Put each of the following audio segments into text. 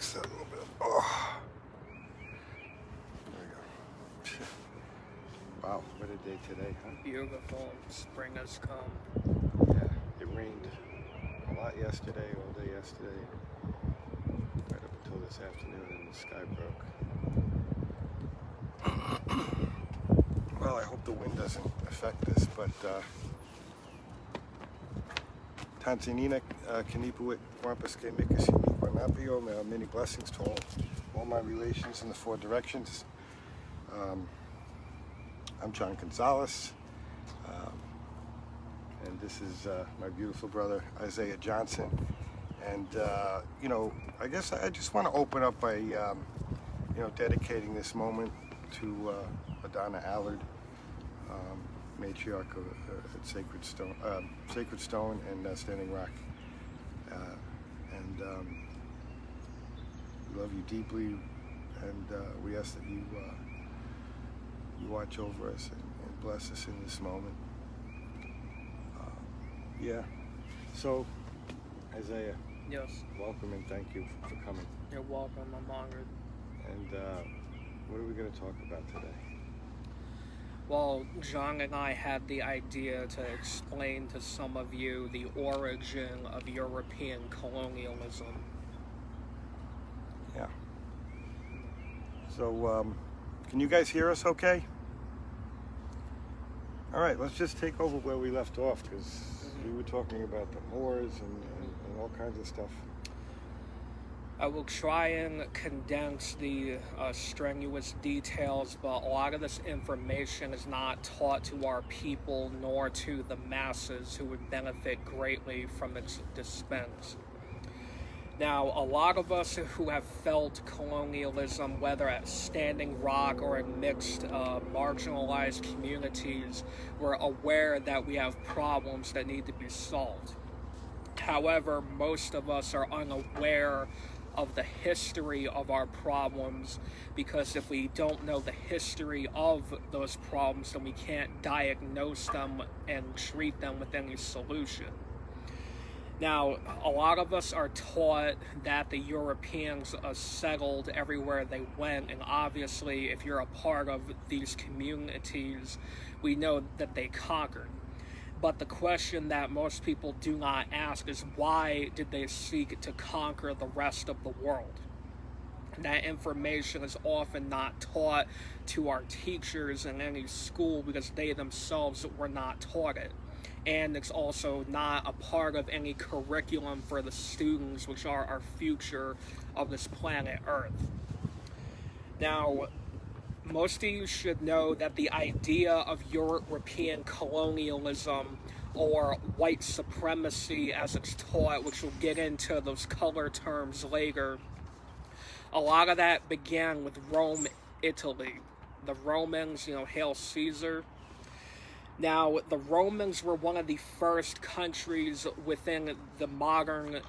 fix that a little bit. Oh. There we go. Wow, what a day today, huh? Beautiful. Spring has come. Yeah, it rained a lot yesterday, all day yesterday, right up until this afternoon, and the sky broke. Well, I hope the wind doesn't affect this, but Tanzanina, Kanipuit, Wampaske, Mikasini, Guanapio, many blessings to all my relations in the four directions. I'm John Gonzalez, and this is my beautiful brother, Isaiah Johnson. And, you know, I guess I just want to open up by, you know, dedicating this moment to Adonna Allard, matriarch at Sacred Stone and Standing Rock. And we love you deeply, and we ask that you watch over us and bless us in this moment. Yeah. So, Isaiah. Yes. Welcome and thank you for coming. You're welcome. I'm honored. And what are we going to talk about today? Well, John and I had the idea to explain to some of you the origin of European colonialism. Yeah. So, can you guys hear us okay? All right, let's just take over where we left off, because we were talking about the Moors and all kinds of stuff. I will try and condense the strenuous details, but a lot of this information is not taught to our people nor to the masses who would benefit greatly from its dispense. Now, a lot of us who have felt colonialism, whether at Standing Rock or in mixed, marginalized communities, we're aware that we have problems that need to be solved. However, most of us are unaware of the history of our problems, because if we don't know the history of those problems, then we can't diagnose them and treat them with any solution. Now, a lot of us are taught that the Europeans settled everywhere they went, and obviously, if you're a part of these communities, we know that they conquered. But the question that most people do not ask is, why did they seek to conquer the rest of the world? That information is often not taught to our teachers in any school because they themselves were not taught it. And it's also not a part of any curriculum for the students, which are our future of this planet Earth. Now, most of you should know that the idea of European colonialism, or white supremacy as it's taught, which we'll get into those color terms later, a lot of that began with Rome, Italy. The Romans, you know, Hail Caesar. Now, the Romans were one of the first countries within the modern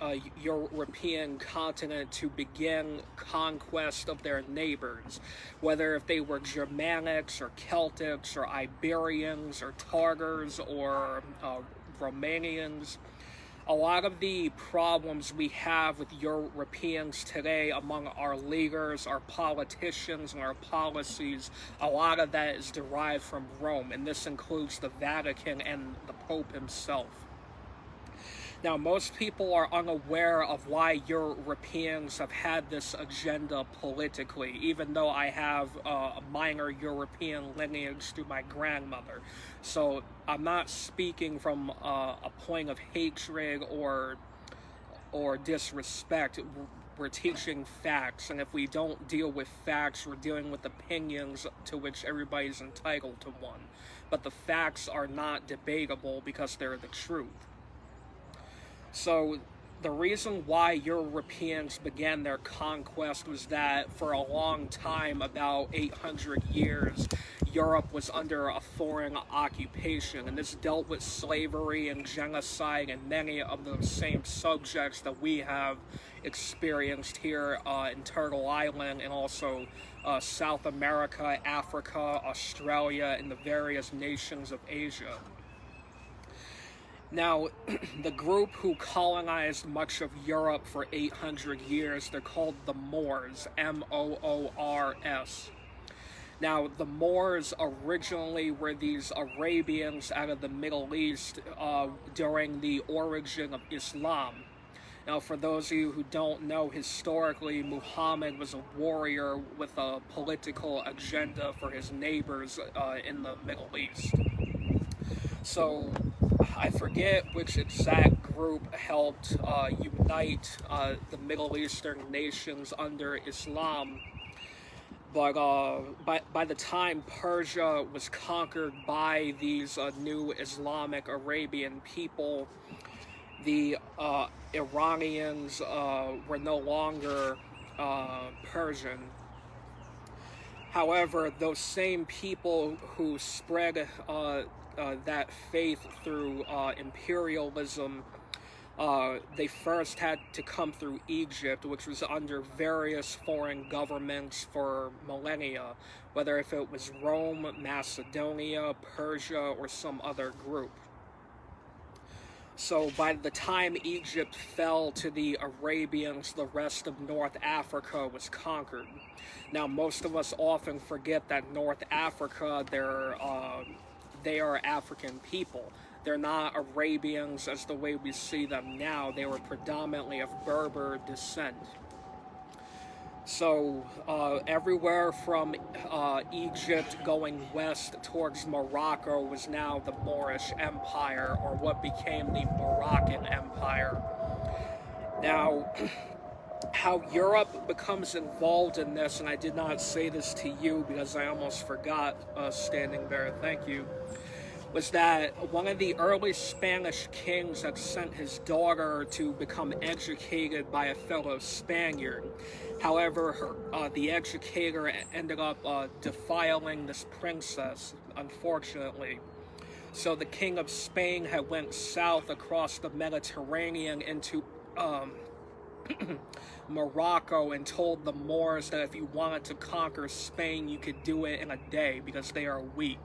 European continent to begin conquest of their neighbors, whether if they were Germanics or Celtics or Iberians or Tartars or Romanians. A lot of the problems we have with Europeans today among our leaders, our politicians, and our policies, a lot of that is derived from Rome, and this includes the Vatican and the Pope himself. Now, most people are unaware of why Europeans have had this agenda politically, even though I have a minor European lineage through my grandmother. So I'm not speaking from a point of hatred or disrespect. We're teaching facts, and if we don't deal with facts, we're dealing with opinions to which everybody's entitled to one. But the facts are not debatable because they're the truth. So the reason why Europeans began their conquest was that for a long time, about 800 years, Europe was under a foreign occupation, and this dealt with slavery and genocide and many of the same subjects that we have experienced here in Turtle Island, and also South America, Africa, Australia, and the various nations of Asia. Now, the group who colonized much of Europe for 800 years, they're called the Moors, Moors. Now, the Moors originally were these Arabians out of the Middle East during the origin of Islam. Now, for those of you who don't know, historically, Muhammad was a warrior with a political agenda for his neighbors in the Middle East. So, I forget which exact group helped unite the Middle Eastern nations under Islam, but by the time Persia was conquered by these new Islamic Arabian people, the Iranians were no longer Persian. However, those same people who spread that faith through imperialism, they first had to come through Egypt, which was under various foreign governments for millennia, whether if it was Rome, Macedonia, Persia, or some other group. So by the time Egypt fell to the Arabians, the rest of North Africa was conquered. Now, most of us often forget that North Africa, they are African people. They're not Arabians as the way we see them now. They were predominantly of Berber descent. So everywhere from Egypt going west towards Morocco was now the Moorish Empire, or what became the Moroccan Empire. Now, how Europe becomes involved in this, and I did not say this to you because I almost forgot standing there, thank you, was that one of the early Spanish kings had sent his daughter to become educated by a fellow Spaniard. However, the educator ended up defiling this princess, unfortunately. So the king of Spain had went south across the Mediterranean into Morocco and told the Moors that if you wanted to conquer Spain, you could do it in a day because they are weak.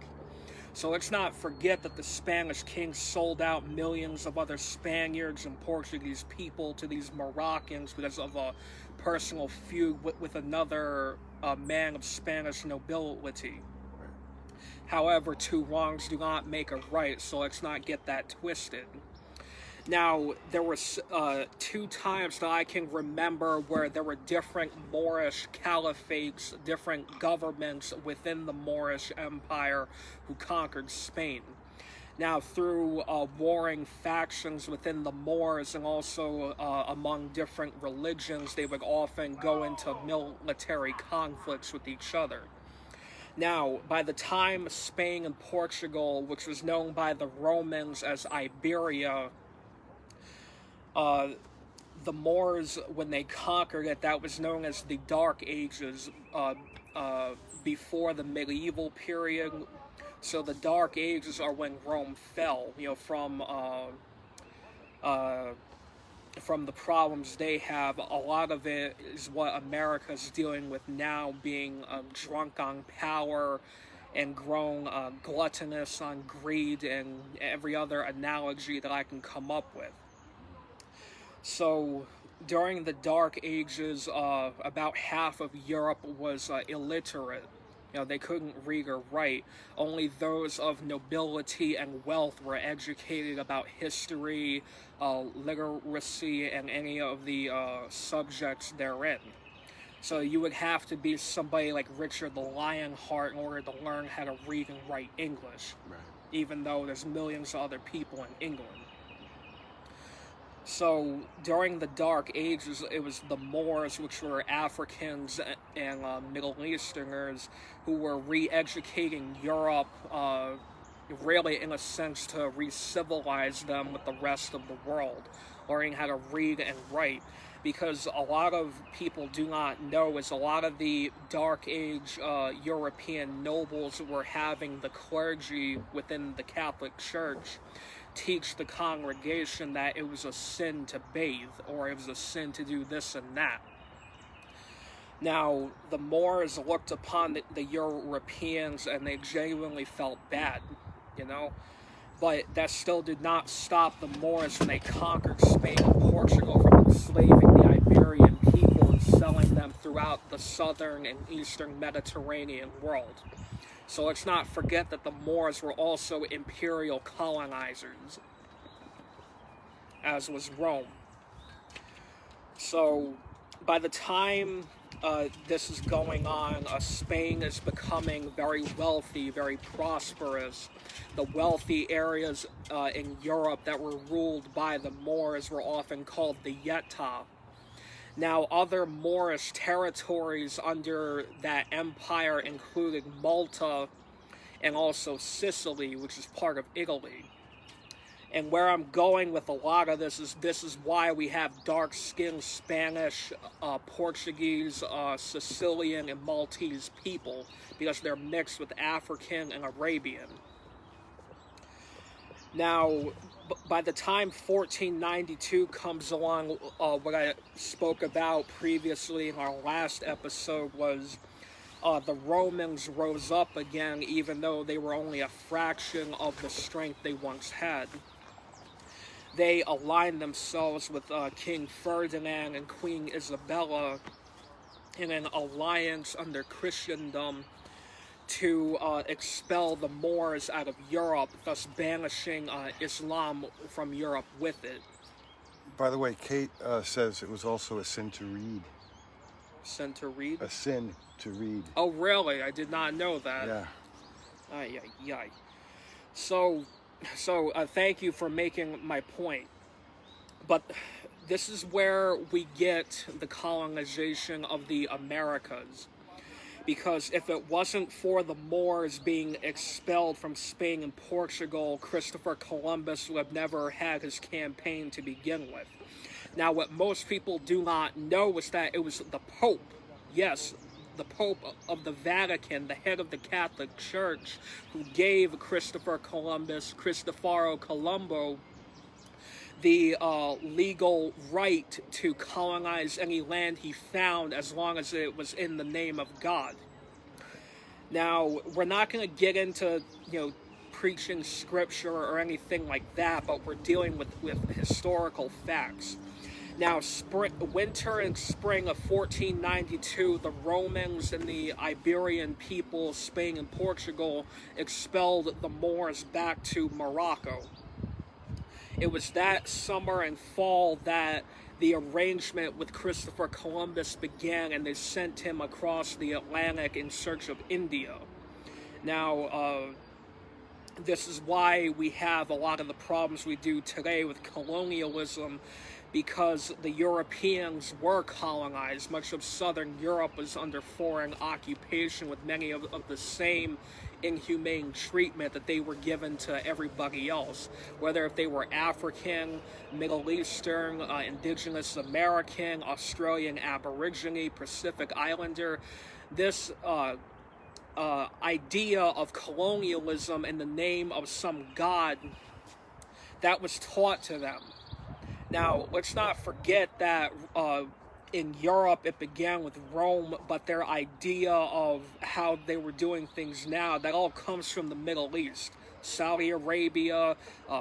So let's not forget that the Spanish king sold out millions of other Spaniards and Portuguese people to these Moroccans because of a personal feud with another man of Spanish nobility. However, two wrongs do not make a right, so let's not get that twisted. Now, there were two times that I can remember where there were different Moorish caliphates, different governments within the Moorish Empire who conquered Spain. Now, through warring factions within the Moors and also among different religions, they would often go into military conflicts with each other. Now, by the time Spain and Portugal, which was known by the Romans as Iberia, the Moors, when they conquered it, that was known as the Dark Ages before the medieval period. So the Dark Ages are when Rome fell, from the problems they have. A lot of it is what America's dealing with now, being drunk on power and grown gluttonous on greed and every other analogy that I can come up with. So during the Dark Ages, about half of Europe was illiterate. They couldn't read or write. Only those of nobility and wealth were educated about history, literacy, and any of the subjects therein. So you would have to be somebody like Richard the Lionheart in order to learn how to read and write English, right, even though there's millions of other people in England. So during the Dark Ages, it was the Moors, which were Africans and Middle Easterners, who were re-educating Europe, really in a sense to re-civilize them with the rest of the world, learning how to read and write. Because a lot of people do not know is a lot of the Dark Age European nobles were having the clergy within the Catholic Church teach the congregation that it was a sin to bathe, or it was a sin to do this and that. Now, the Moors looked upon the Europeans and they genuinely felt bad, But that still did not stop the Moors when they conquered Spain and Portugal from enslaving the Iberian people and selling them throughout the southern and eastern Mediterranean world. So let's not forget that the Moors were also imperial colonizers, as was Rome. So by the time this is going on, Spain is becoming very wealthy, very prosperous. The wealthy areas in Europe that were ruled by the Moors were often called the Yetta. Now, other Moorish territories under that empire included Malta and also Sicily, which is part of Italy. And where I'm going with a lot of this is why we have dark-skinned Spanish, Portuguese, Sicilian, and Maltese people, because they're mixed with African and Arabian. Now, by the time 1492 comes along, what I spoke about previously in our last episode was the Romans rose up again, even though they were only a fraction of the strength they once had. They aligned themselves with King Ferdinand and Queen Isabella in an alliance under Christendom to expel the Moors out of Europe, thus banishing Islam from Europe with it. By the way, Kate says it was also a sin to read. Sin to read? A sin to read. Oh, really? I did not know that. Yeah. Ay, ay, ay. So thank you for making my point. But this is where we get the colonization of the Americas. Because if it wasn't for the Moors being expelled from Spain and Portugal, Christopher Columbus would have never had his campaign to begin with. Now, what most people do not know is that it was the Pope, yes, the Pope of the Vatican, the head of the Catholic Church, who gave Christopher Columbus, Cristoforo Colombo, the legal right to colonize any land he found as long as it was in the name of God. Now, we're not going to get into, preaching scripture or anything like that, but we're dealing with historical facts. Now, winter and spring of 1492, the Romans and the Iberian people, Spain and Portugal, expelled the Moors back to Morocco. It was that summer and fall that the arrangement with Christopher Columbus began, and they sent him across the Atlantic in search of India. Now, this is why we have a lot of the problems we do today with colonialism, because the Europeans were colonized. Much of Southern Europe was under foreign occupation with many of the same inhumane treatment that they were given to everybody else, whether if they were African, Middle Eastern, Indigenous American, Australian Aborigine, Pacific Islander. This idea of colonialism in the name of some god that was taught to them. Now, let's not forget that in Europe, it began with Rome, but their idea of how they were doing things now, that all comes from the Middle East. Saudi Arabia,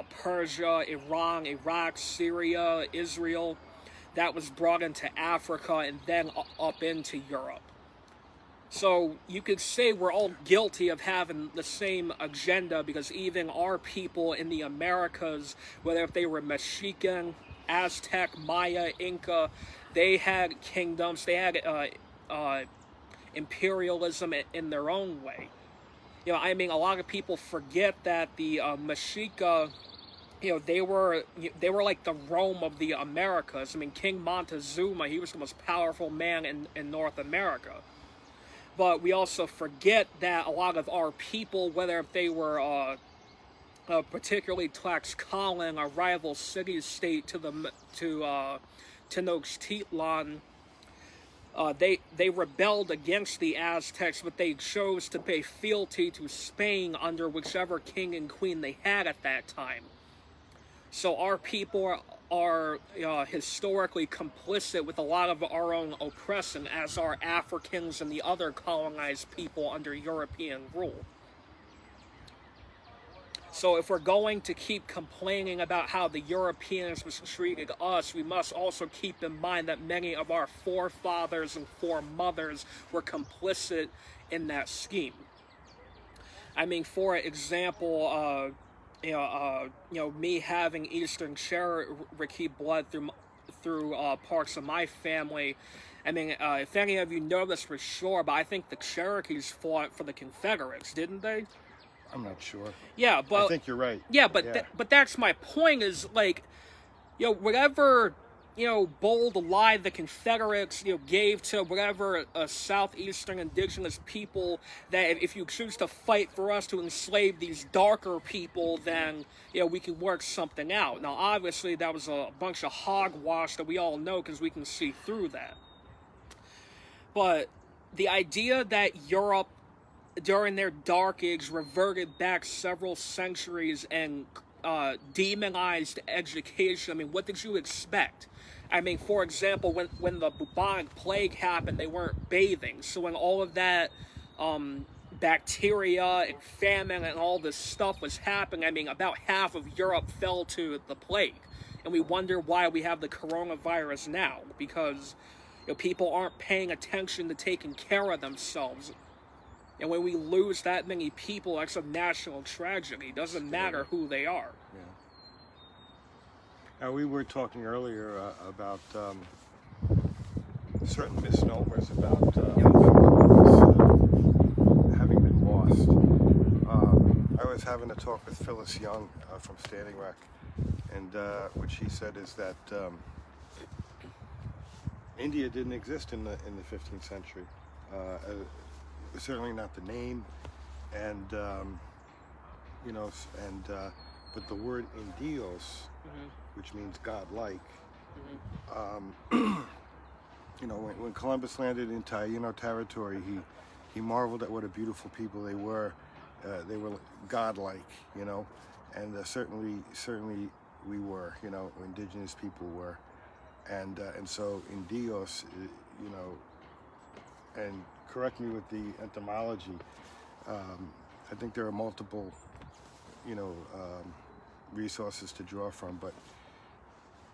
Persia, Iran, Iraq, Syria, Israel. That was brought into Africa and then up into Europe. So you could say we're all guilty of having the same agenda, because even our people in the Americas, whether if they were Mexican, Aztec, Maya, Inca, they had kingdoms, they had imperialism in their own way. A lot of people forget that the Mexica, they were like the Rome of the Americas. King Montezuma, he was the most powerful man in North America. But we also forget that a lot of our people, whether if they were particularly Tlaxcalan, a rival city-state to Tenochtitlan, they rebelled against the Aztecs, but they chose to pay fealty to Spain under whichever king and queen they had at that time. So our people are historically complicit with a lot of our own oppression, as are Africans and the other colonized people under European rule. So if we're going to keep complaining about how the Europeans mistreated us, we must also keep in mind that many of our forefathers and foremothers were complicit in that scheme. I mean, for example, me having Eastern Cherokee blood through parts of my family. I mean, if any of you know this for sure, but I think the Cherokees fought for the Confederates, didn't they? I'm not sure. Yeah, but I think you're right. yeah, but Yeah. but that's my point. Is like, whatever bold lie the Confederates gave to whatever southeastern indigenous people, that if you choose to fight for us to enslave these darker people, then we can work something out. Now, obviously, that was a bunch of hogwash that we all know because we can see through that. But the idea that Europe during their Dark Age reverted back several centuries and demonized education. I mean, what did you expect? I mean, for example, when the bubonic plague happened, they weren't bathing. So when all of that bacteria and famine and all this stuff was happening, I mean, about half of Europe fell to the plague. And we wonder why we have the coronavirus now, because people aren't paying attention to taking care of themselves. And when we lose that many people, that's a national tragedy. It doesn't matter who they are. Yeah. Now, we were talking earlier about certain misnomers about having been lost. I was having a talk with Phyllis Young from Standing Rock, and what she said is that India didn't exist in the 15th century. Certainly not the name, and but the word Indios, which means God-like. When Columbus landed in Taino territory, he marveled at what a beautiful people they were. They were God-like, and certainly we were, indigenous people were, and so Indios, and correct me with the etymology. I think there are multiple, resources to draw from, but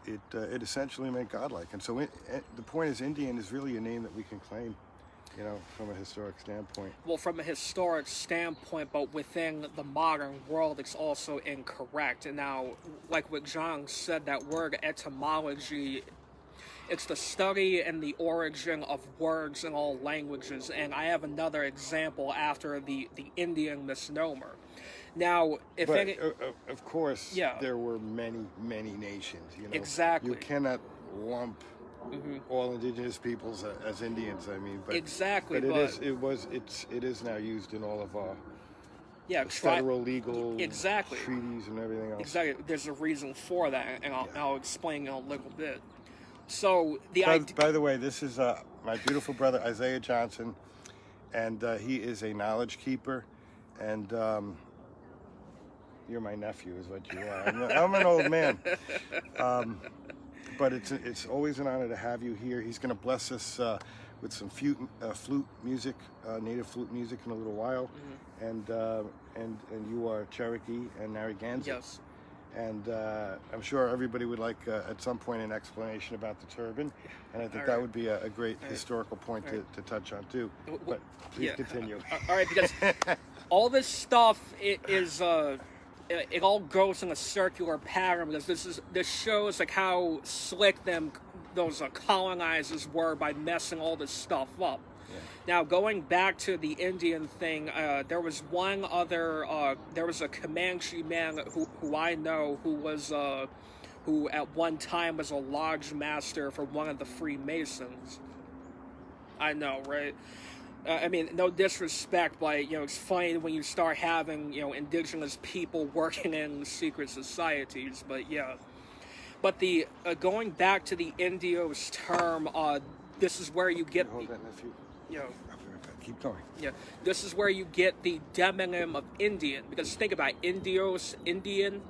it essentially meant godlike. And so the point is, Indian is really a name that we can claim, from a historic standpoint. Well, from a historic standpoint, but within the modern world, it's also incorrect. And now, like what John said, that word etymology, it's the study and the origin of words in all languages. And I have another example after the Indian misnomer. Now, of course, there were many nations. Exactly. You cannot lump all indigenous peoples as Indians. I mean, but exactly. But it is now used in all of our federal legal treaties and everything else. Exactly. There's a reason for that, and I'll explain in a little bit. So by the way, this is my beautiful brother Isaiah Johnson, and he is a knowledge keeper, and you're my nephew, is what you are. I'm an old man, but it's always an honor to have you here. He's going to bless us with some flute music, native flute music, in a little while, and you are Cherokee and Narragansett. Yes. And I'm sure everybody would like, at some point, an explanation about the turban. And I think that would be a great historical point to touch on, too. But please continue. All right, because all this stuff it all goes in a circular pattern, because this shows like how slick those colonizers were by messing all this stuff up. Now, going back to the Indian thing, there was there was a Comanche man who I know who at one time was a lodge master for one of the Freemasons. I know, right? I mean, no disrespect, but it's funny when you start having indigenous people working in secret societies. But yeah, but the going back to the Indios term, this is where you get Hold that, nephew. I'll be right back. Keep going. Yeah, this is where you get the demonym of Indian, because think about it, Indios, Indian.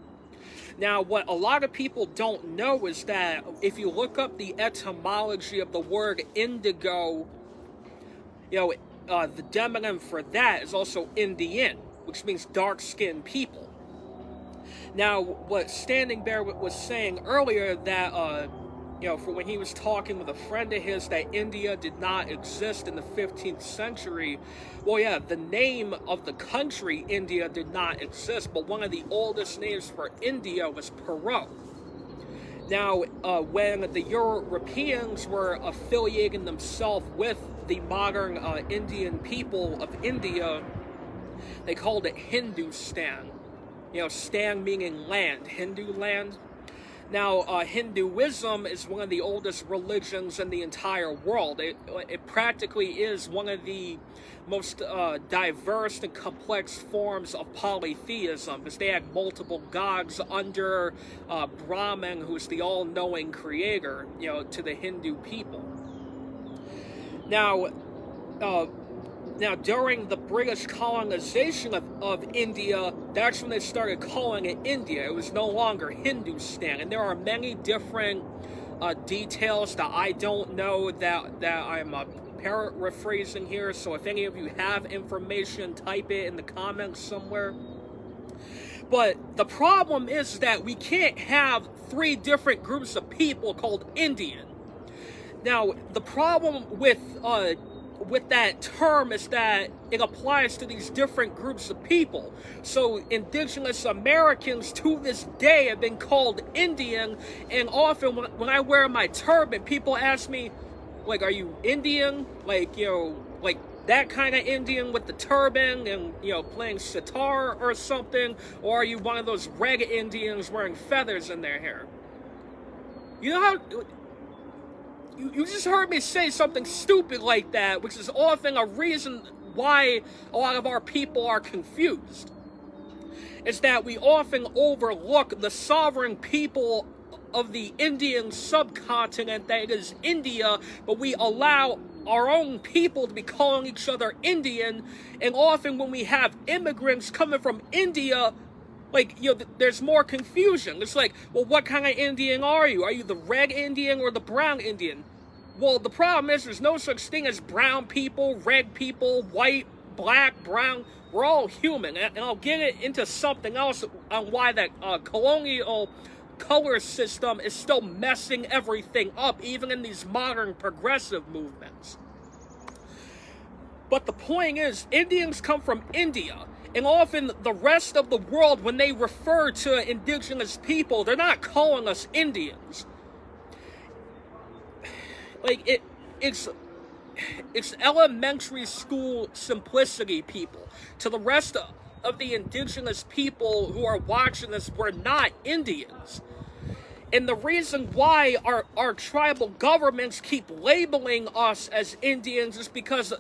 Now, what a lot of people don't know is that if you look up the etymology of the word indigo, the demonym for that is also Indian, which means dark-skinned people. Now, what Standing Bear was saying earlier, that for when he was talking with a friend of his, that India did not exist in the 15th century. Well, yeah, the name of the country India did not exist, but one of the oldest names for India was Perot. Now, when the Europeans were affiliating themselves with the modern Indian people of India, they called it Hindustan. Stan meaning land, Hindu land. Now, Hinduism is one of the oldest religions in the entire world. It practically is one of the most diverse and complex forms of polytheism, because they had multiple gods under Brahman, who's the all-knowing creator, to the Hindu people. Now, during the British colonization of India, that's when they started calling it India. It was no longer Hindustan. And there are many different details that I don't know that I'm paraphrasing here. So if any of you have information, type it in the comments somewhere. But the problem is that we can't have 3 different groups of people called Indian. Now, the problem with that term is that it applies to these different groups of people. So indigenous Americans to this day have been called Indian, and often when I wear my turban, people ask me, like, are you Indian? Like, like that kind of Indian with the turban and, playing sitar or something? Or are you one of those reg Indians wearing feathers in their hair? You know how... You just heard me say something stupid like that, which is often a reason why a lot of our people are confused. Is that we often overlook the sovereign people of the Indian subcontinent that is India, but we allow our own people to be calling each other Indian, and often when we have immigrants coming from India, there's more confusion. It's like, well, what kind of Indian are you? Are you the red Indian or the brown Indian? Well, the problem is there's no such thing as brown people, red people, white, black, brown. We're all human. And I'll get into something else on why that colonial color system is still messing everything up, even in these modern progressive movements. But the point is, Indians come from India. And often the rest of the world, when they refer to indigenous people, they're not calling us Indians. It's elementary school simplicity, people. To the rest of the indigenous people who are watching this, we're not Indians. And the reason why our tribal governments keep labeling us as Indians is because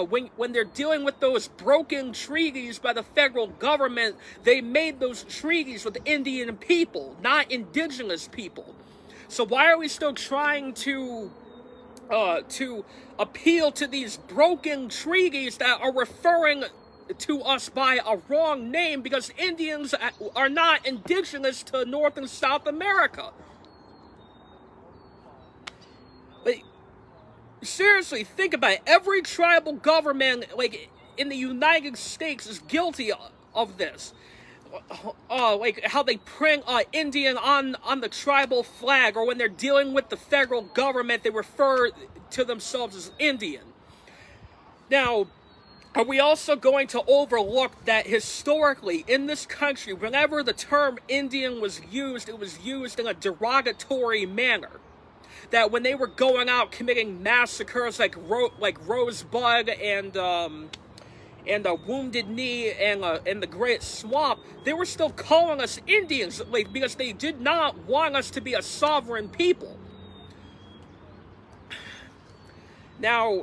when they're dealing with those broken treaties by the federal government, they made those treaties with Indian people, not indigenous people. So why are we still trying to appeal to these broken treaties that are referring to us by a wrong name, because Indians are not indigenous to North and South America? Seriously, think about it. Every tribal government, in the United States, is guilty of this. How they print Indian on the tribal flag, or when they're dealing with the federal government, they refer to themselves as Indian. Now, are we also going to overlook that historically in this country, whenever the term Indian was used, it was used in a derogatory manner? That when they were going out committing massacres like Rosebud and Wounded Knee and the Great Swamp, they were still calling us Indians, because they did not want us to be a sovereign people. Now,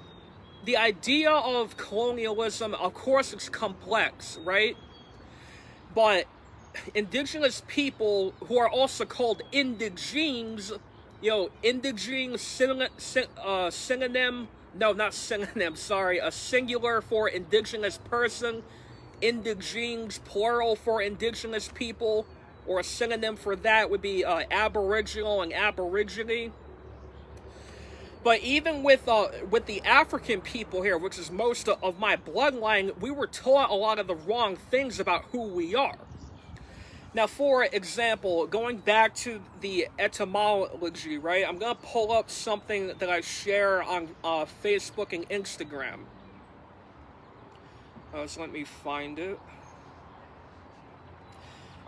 the idea of colonialism, of course, it's complex, right? But indigenous people, who are also called indigenes, indigene synonym. No, not synonym, sorry. A singular for indigenous person. Indigenes, plural for indigenous people. Or a synonym for that would be aboriginal and aborigine. But even with the African people here, which is most of my bloodline, we were taught a lot of the wrong things about who we are. Now, for example, going back to the etymology, right? I'm going to pull up something that I share on Facebook and Instagram. So let me find it.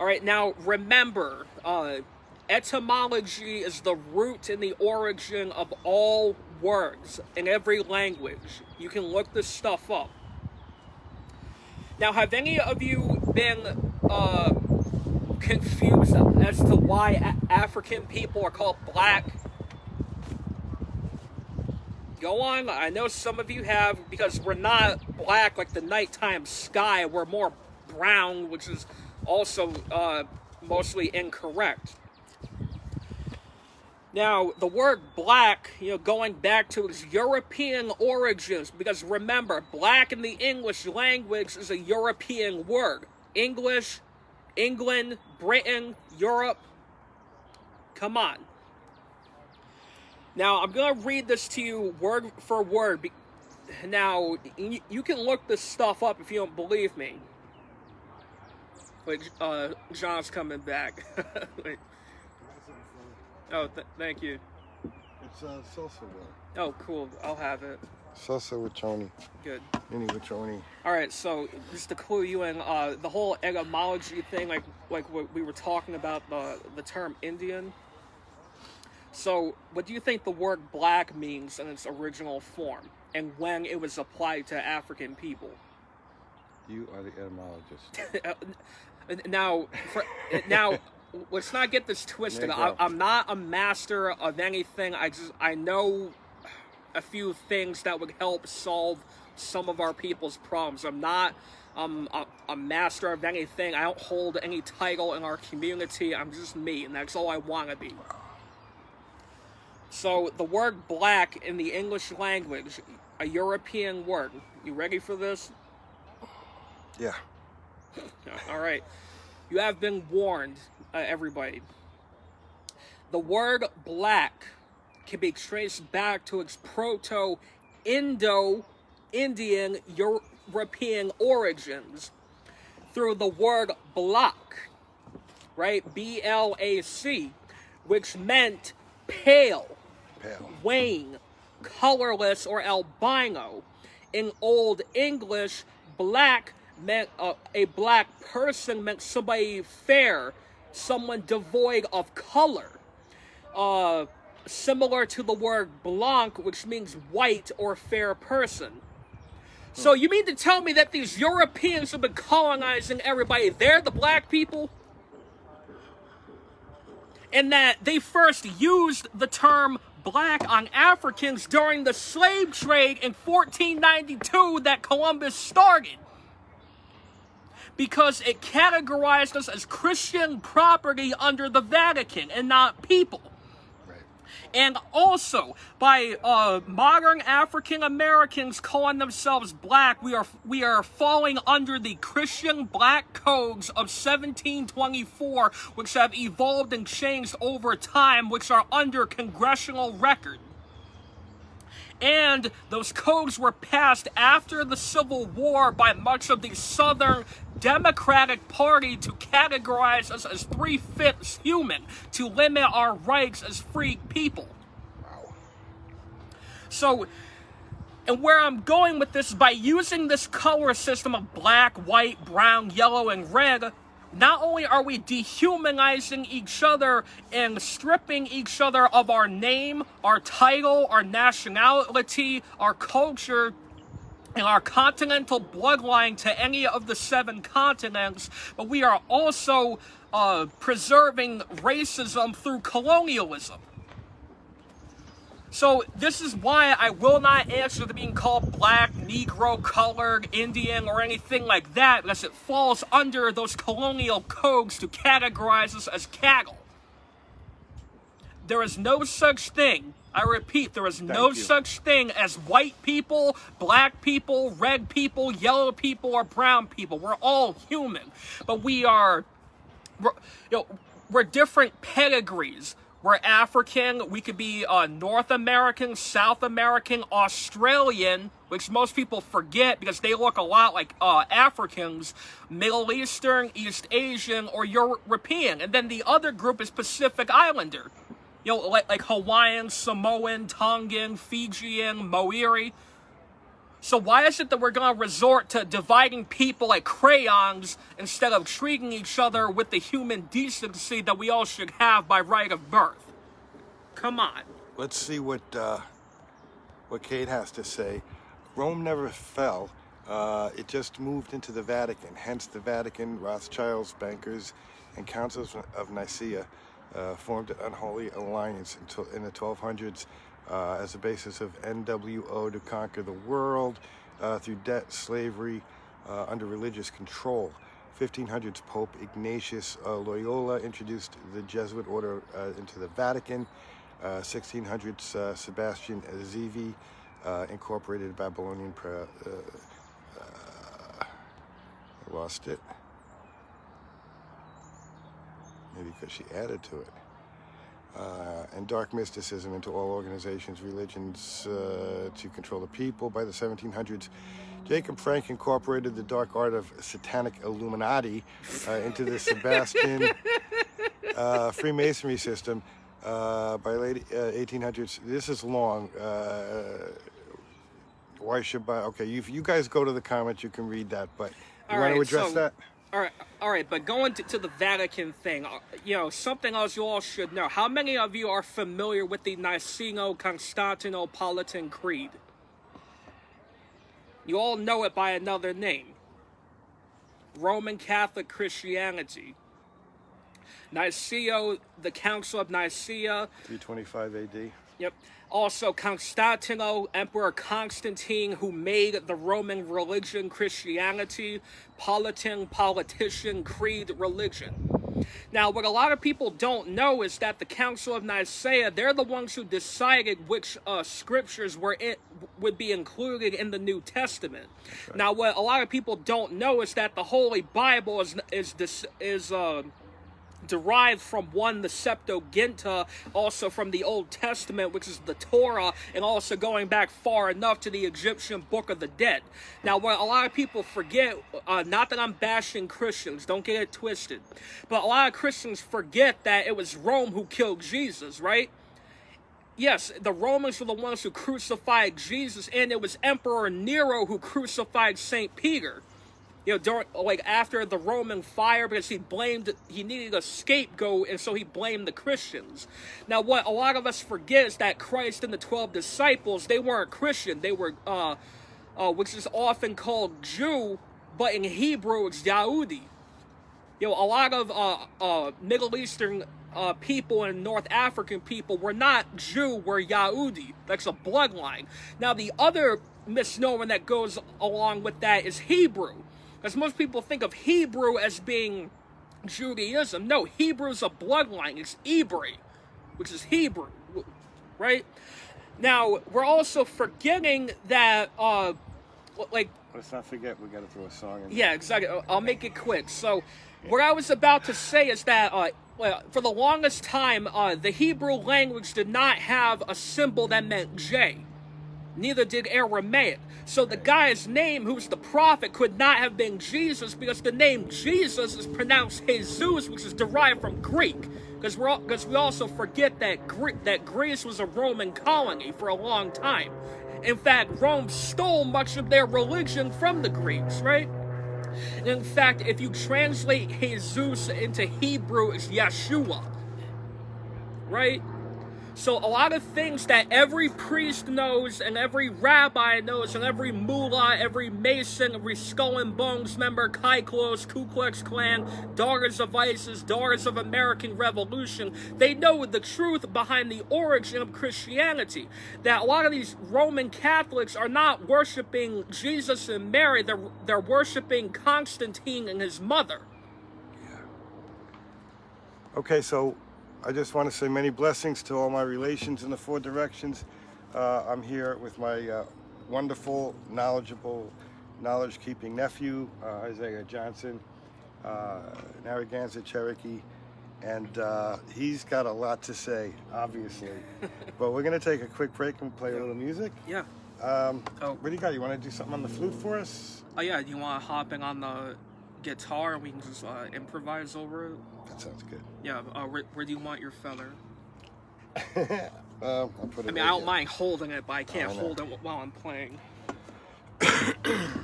All right, now remember, etymology is the root and the origin of all words in every language. You can look this stuff up. Now, have any of you been confused as to why African people are called black? Go on. I know some of you have, because we're not black like the nighttime sky. We're more brown, which is also mostly incorrect. Now, the word black, going back to its European origins, because remember, black in the English language is a European word. English, England, Britain, Europe. Come on. Now, I'm going to read this to you word for word. Now, you can look this stuff up if you don't believe me. Wait, John's coming back. Wait. Oh, thank you. It's salsa water. Oh, cool. I'll have it. Salsa with Tony. Good. Any with Tony. All right, so just to clue you in, the whole etymology thing, like what we were talking about, the term Indian. So, what do you think the word black means in its original form, and when it was applied to African people? You are the etymologist. Now, let's not get this twisted. I'm not a master of anything. I know a few things that would help solve some of our people's problems. I'm not a master of anything. I don't hold any title in our community. I'm just me, and that's all I want to be. So, the word black in the English language, a European word. You ready for this? Yeah. All right. You have been warned, everybody. The word black can be traced back to its Proto-Indo-Indian European origins through the word black, right? B-L-A-C, which meant pale, wane, colorless, or albino. In Old English, black meant a black person meant somebody fair, someone devoid of color. Similar to the word blanc, which means white or fair person. So you mean to tell me that these Europeans have been colonizing everybody, they're the black people? And that they first used the term black on Africans during the slave trade in 1492 that Columbus started, because it categorized us as Christian property under the Vatican and not people. And also, by modern African Americans calling themselves black, we are falling under the Christian black codes of 1724, which have evolved and changed over time, which are under congressional record. And those codes were passed after the Civil War by much of the Southern Democratic Party to categorize us as 3/5 human, to limit our rights as free people. Wow. So, and where I'm going with this is by using this color system of black, white, brown, yellow, and red, not only are we dehumanizing each other and stripping each other of our name, our title, our nationality, our culture, and our continental bloodline to any of the 7 continents, but we are also preserving racism through colonialism. So this is why I will not answer to being called black, Negro, colored, Indian, or anything like that, unless it falls under those colonial codes to categorize us as cattle. There is no such thing, I repeat, there is no such thing as white people, black people, red people, yellow people, or brown people. We're all human, but we're different pedigrees. We're African. We could be North American, South American, Australian, which most people forget because they look a lot like Africans, Middle Eastern, East Asian, or European. And then the other group is Pacific Islander. You know, like Hawaiian, Samoan, Tongan, Fijian, Maori. So why is it that we're going to resort to dividing people like crayons instead of treating each other with the human decency that we all should have by right of birth? Come on. Let's see what Kate has to say. Rome never fell. It just moved into the Vatican. Hence the Vatican, Rothschilds, bankers, and councils of Nicaea formed an unholy alliance in the 1200s. As a basis of NWO to conquer the world through debt, slavery, under religious control. 1500s Pope Ignatius Loyola introduced the Jesuit order into the Vatican. 1600s Sebastian Zivi incorporated Babylonian I lost it. Maybe because she added to it. And dark mysticism into all organizations, religions to control the people. By the 1700s, Jacob Frank incorporated the dark art of satanic Illuminati into the Sebastian Freemasonry system. By late 1800s, this is long. Why should I? Okay, if you guys go to the comments, you can read that. But you want to address that? All right, but going to the Vatican thing, you know, something else you all should know. How many of you are familiar with the Niceno-Constantinopolitan Creed? You all know it by another name. Roman Catholic Christianity. Niceo, the Council of Nicaea. 325 AD. Yep. Also, Constantino, Emperor Constantine, who made the Roman religion Christianity, politician, creed, religion. Now, what a lot of people don't know is that the Council of Nicaea, they're the ones who decided which scriptures would be included in the New Testament. Right. Now, what a lot of people don't know is that the Holy Bible is derived from the Septuaginta, also from the Old Testament, which is the Torah, and also going back far enough to the Egyptian Book of the Dead. Now, what a lot of people forget, not that I'm bashing Christians, don't get it twisted, but a lot of Christians forget that it was Rome who killed Jesus, right? Yes, the Romans were the ones who crucified Jesus, and it was Emperor Nero who crucified St. Peter. You know, after the Roman fire, because he needed a scapegoat, and so he blamed the Christians. Now, what a lot of us forget is that Christ and the 12 disciples, they weren't Christian. They were, which is often called Jew, but in Hebrew, it's Yahudi. You know, a lot of Middle Eastern people and North African people were not Jew, were Yahudi. That's a bloodline. Now, the other misnomer that goes along with that is Hebrew. Because most people think of Hebrew as being Judaism. No, Hebrew is a bloodline. It's Hebrew, which is Hebrew, right? Now, we're also forgetting that, Let's not forget we got to throw a song in. Yeah, exactly. I'll make it quick. So, what I was about to say is that, for the longest time, the Hebrew language did not have a symbol that meant J. Neither did Aramaic. So the guy's name, who's the prophet, could not have been Jesus, because the name Jesus is pronounced Jesus, which is derived from Greek. Because we also forget that Greece was a Roman colony for a long time. In fact, Rome stole much of their religion from the Greeks, right? And in fact, if you translate Jesus into Hebrew, it's Yeshua, right? So a lot of things that every priest knows, and every rabbi knows, and every mullah, every mason, every Skull and Bones member, Kai Klos, Ku Klux Klan, Daughters of ISIS, Daughters of American Revolution, they know the truth behind the origin of Christianity. That a lot of these Roman Catholics are not worshiping Jesus and Mary, they're worshiping Constantine and his mother. Yeah. Okay, so I just want to say many blessings to all my relations in the four directions. I'm here with my wonderful, knowledgeable, knowledge-keeping nephew, Isaiah Johnson, Narragansett, Cherokee, and he's got a lot to say, obviously. But we're going to take a quick break and play a little music. Yeah. What do you got? You want to do something on the flute for us? Oh yeah, you want to hop in on the guitar and we can just improvise over it? That sounds good. Yeah, where do you want your feather? I'll put it I mean, I don't mind holding it, but I can't hold it while I'm playing.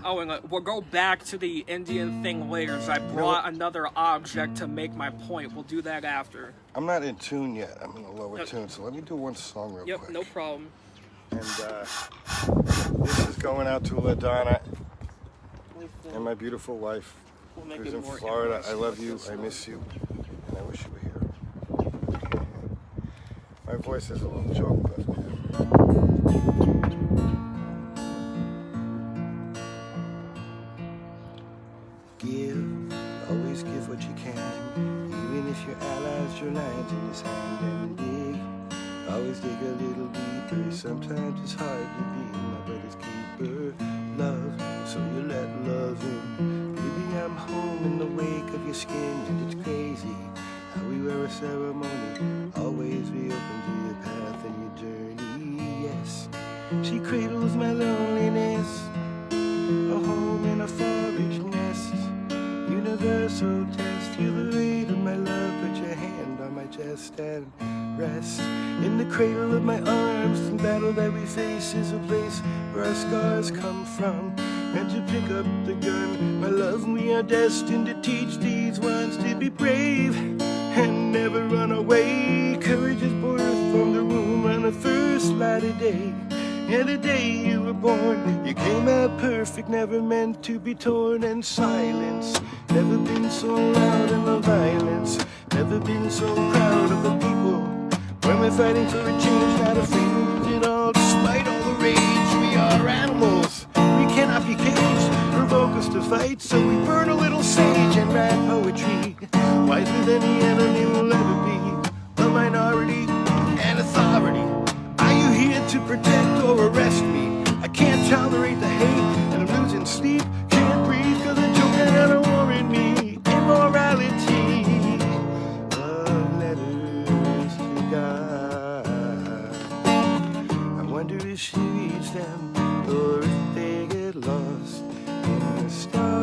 Oh, and we'll go back to the Indian thing later. I brought another object to make my point. We'll do that after. I'm not in tune yet. I'm in a lower tune, so let me do one song real quick. Yep, no problem. And this is going out to LaDonna and my beautiful wife, who's in Florida. I love you, I miss you, and I wish you were here. My voice is a little choked, but give, always give what you can, even if your allies draw lines in his hand, and dig, always dig a little deeper. Sometimes it's hard to be my brother's keeper. Love, so you let love in. Baby, I'm home in the wake of your skin, and it's crazy how we wear a ceremony. Always be open to your path and your journey. Yes, she cradles my loneliness, a home in a forage nest. Universal test, feel the weight of my love. Put your hand on my chest and rest in the cradle of my arms. The battle that we face is a place where our scars come from. And to pick up the gun, my love, we are destined to teach these ones to be brave and never run away. Courage is birthed from the womb on the first light of day. And the day you were born, you came out perfect, never meant to be torn. And silence, never been so loud in the violence, never been so proud of the people. When we're fighting for a change, not afraid to lose it all. Despite all the rage, we are animals, we cannot be caged. Provoke us to fight, so we burn a little sage and write poetry. Wiser than the enemy will ever be, the minority and authority. Are you here to protect or arrest me? I can't tolerate the hate, and I'm losing sleep. Can't breathe cause I'm choking out a war in me. Immorality, love letters to God. I wonder if she reads them, or if they get lost in the stars.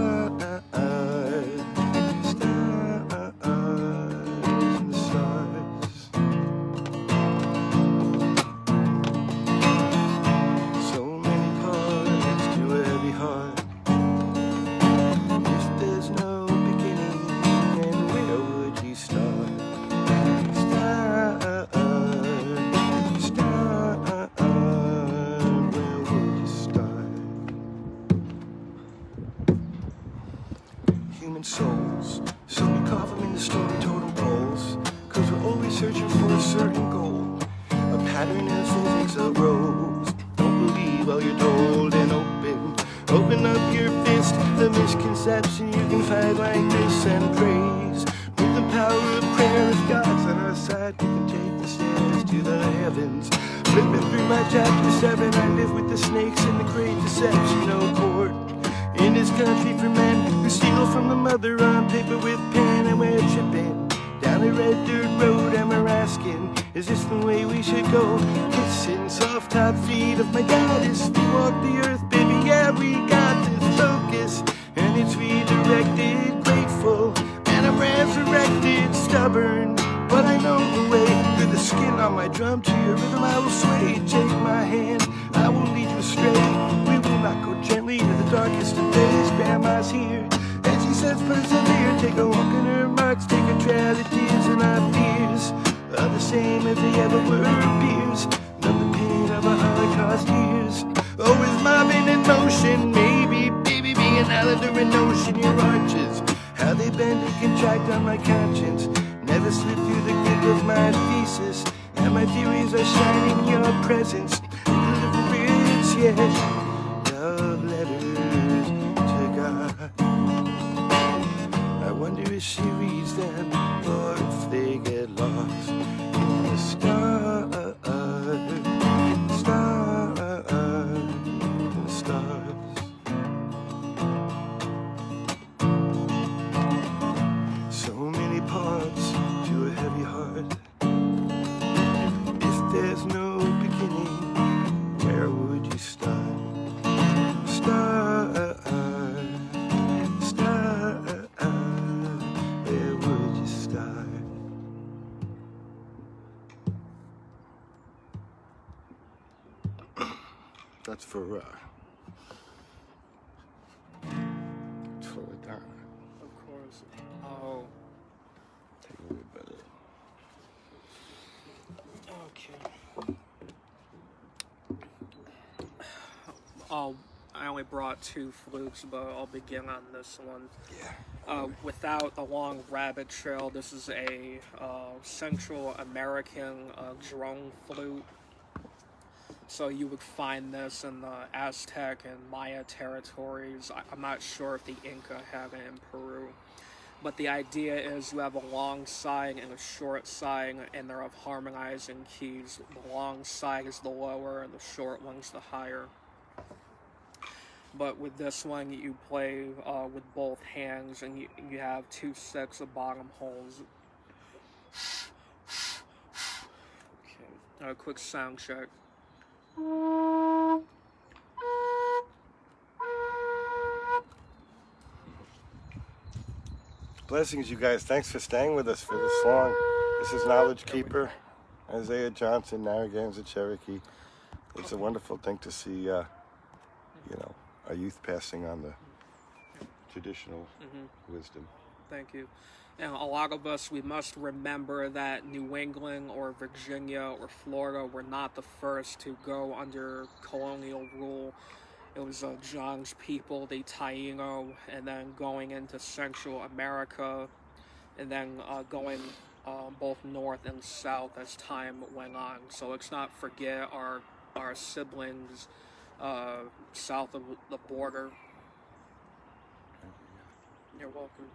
Souls, so we carve them in the story totem poles, cause we're always searching for a certain goal, a pattern in physics of rose. Don't believe all you're told and open up your fist. The misconception you can fight like this and praise. With the power of prayer, if God's on our side, we can take the stairs to the heavens. Flipping through my chapter 7, I live with the snakes in the great deception, no court in this country for men who steal from the mother on paper with pen. And we're tripping down a red dirt road and we're asking, is this the way we should go? Kissing soft top feet of my goddess, we walk the earth, baby, yeah, we got this focus. And it's redirected, grateful, and I'm resurrected, stubborn, but I know the way. Through the skin on my drum, to your rhythm I will sway. Take my hand, I will lead you astray. We will not go gently to the darkest of days. Grandma's here, and she says persevere. Take a walk in her marks, take a trail of tears, and our fears are the same as they ever were. Peers, not the pain of a Holocaust years. Always mobbing in motion, maybe, baby, be an islander in ocean. Your arches, how they bend and contract on my conscience. Never slip through the grip of my thesis, and my theories are shining in your presence. Deliverance, yeah. Love letters to God. I wonder if she reads them, or if they get lost in the stars, in the stars. So many parts to a That's for Donna. Of course. Oh, Take a little bit of okay. I only brought 2 flutes, but I'll begin on this one. Without the long rabbit trail, this is a Central American drone flute. So you would find this in the Aztec and Maya territories. I'm not sure if the Inca had it in Peru. But the idea is you have a long side and a short side, and they're of harmonizing keys. The long side is the lower, and the short one's the higher. But with this one, you play with both hands, and you have 2 sets of bottom holes. Okay, a quick sound check. blessings, you guys. Thanks for staying with us for this long. This is Knowledge Keeper, Isaiah Johnson, Narragansett, Cherokee. It's a wonderful thing to see, our youth passing on the traditional wisdom. Thank you. And a lot of us, we must remember that New England or Virginia or Florida were not the first to go under colonial rule. It was John's people, the Taino, and then going into Central America, and then going both north and south as time went on. So let's not forget our siblings south of the border. You're welcome.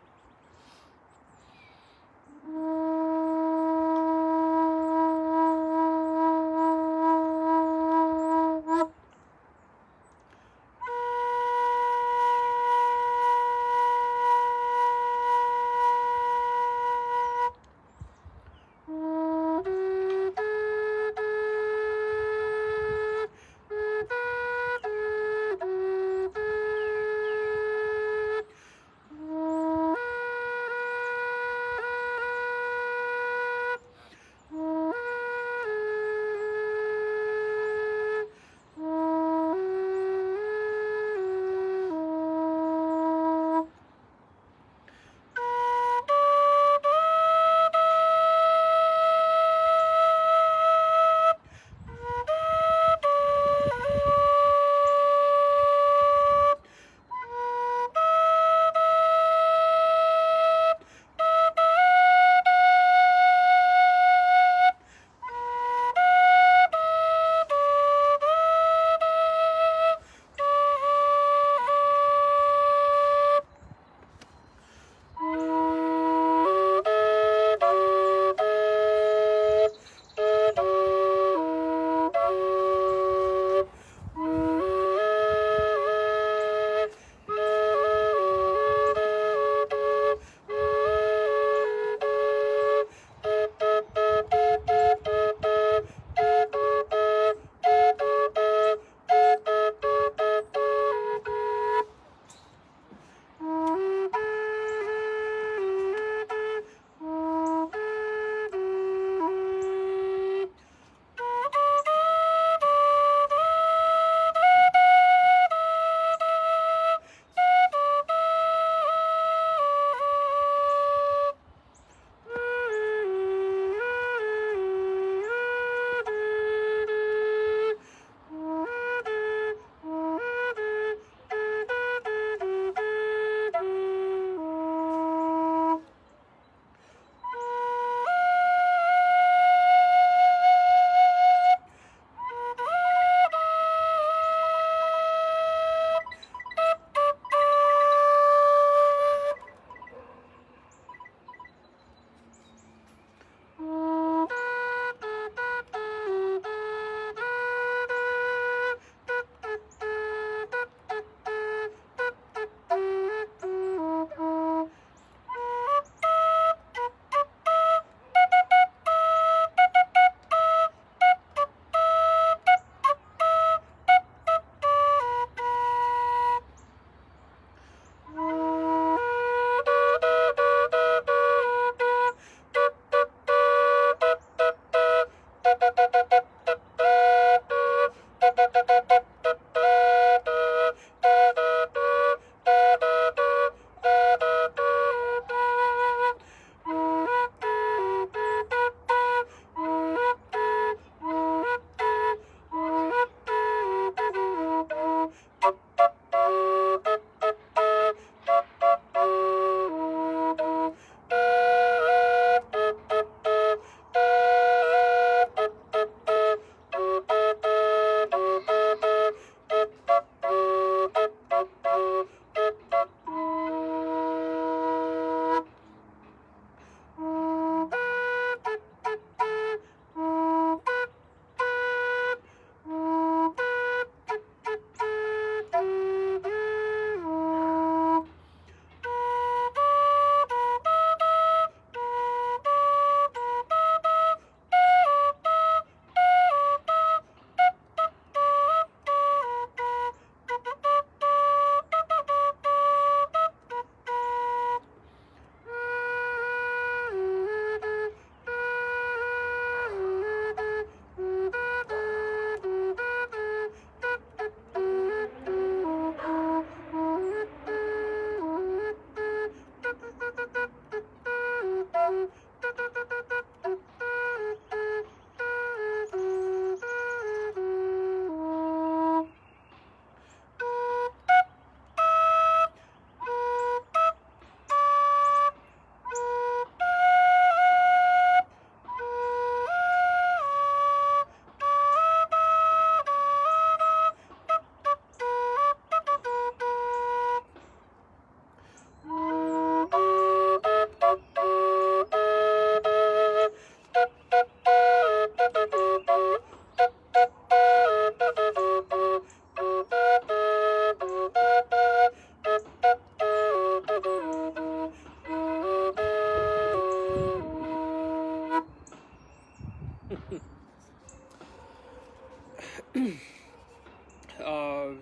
Uh,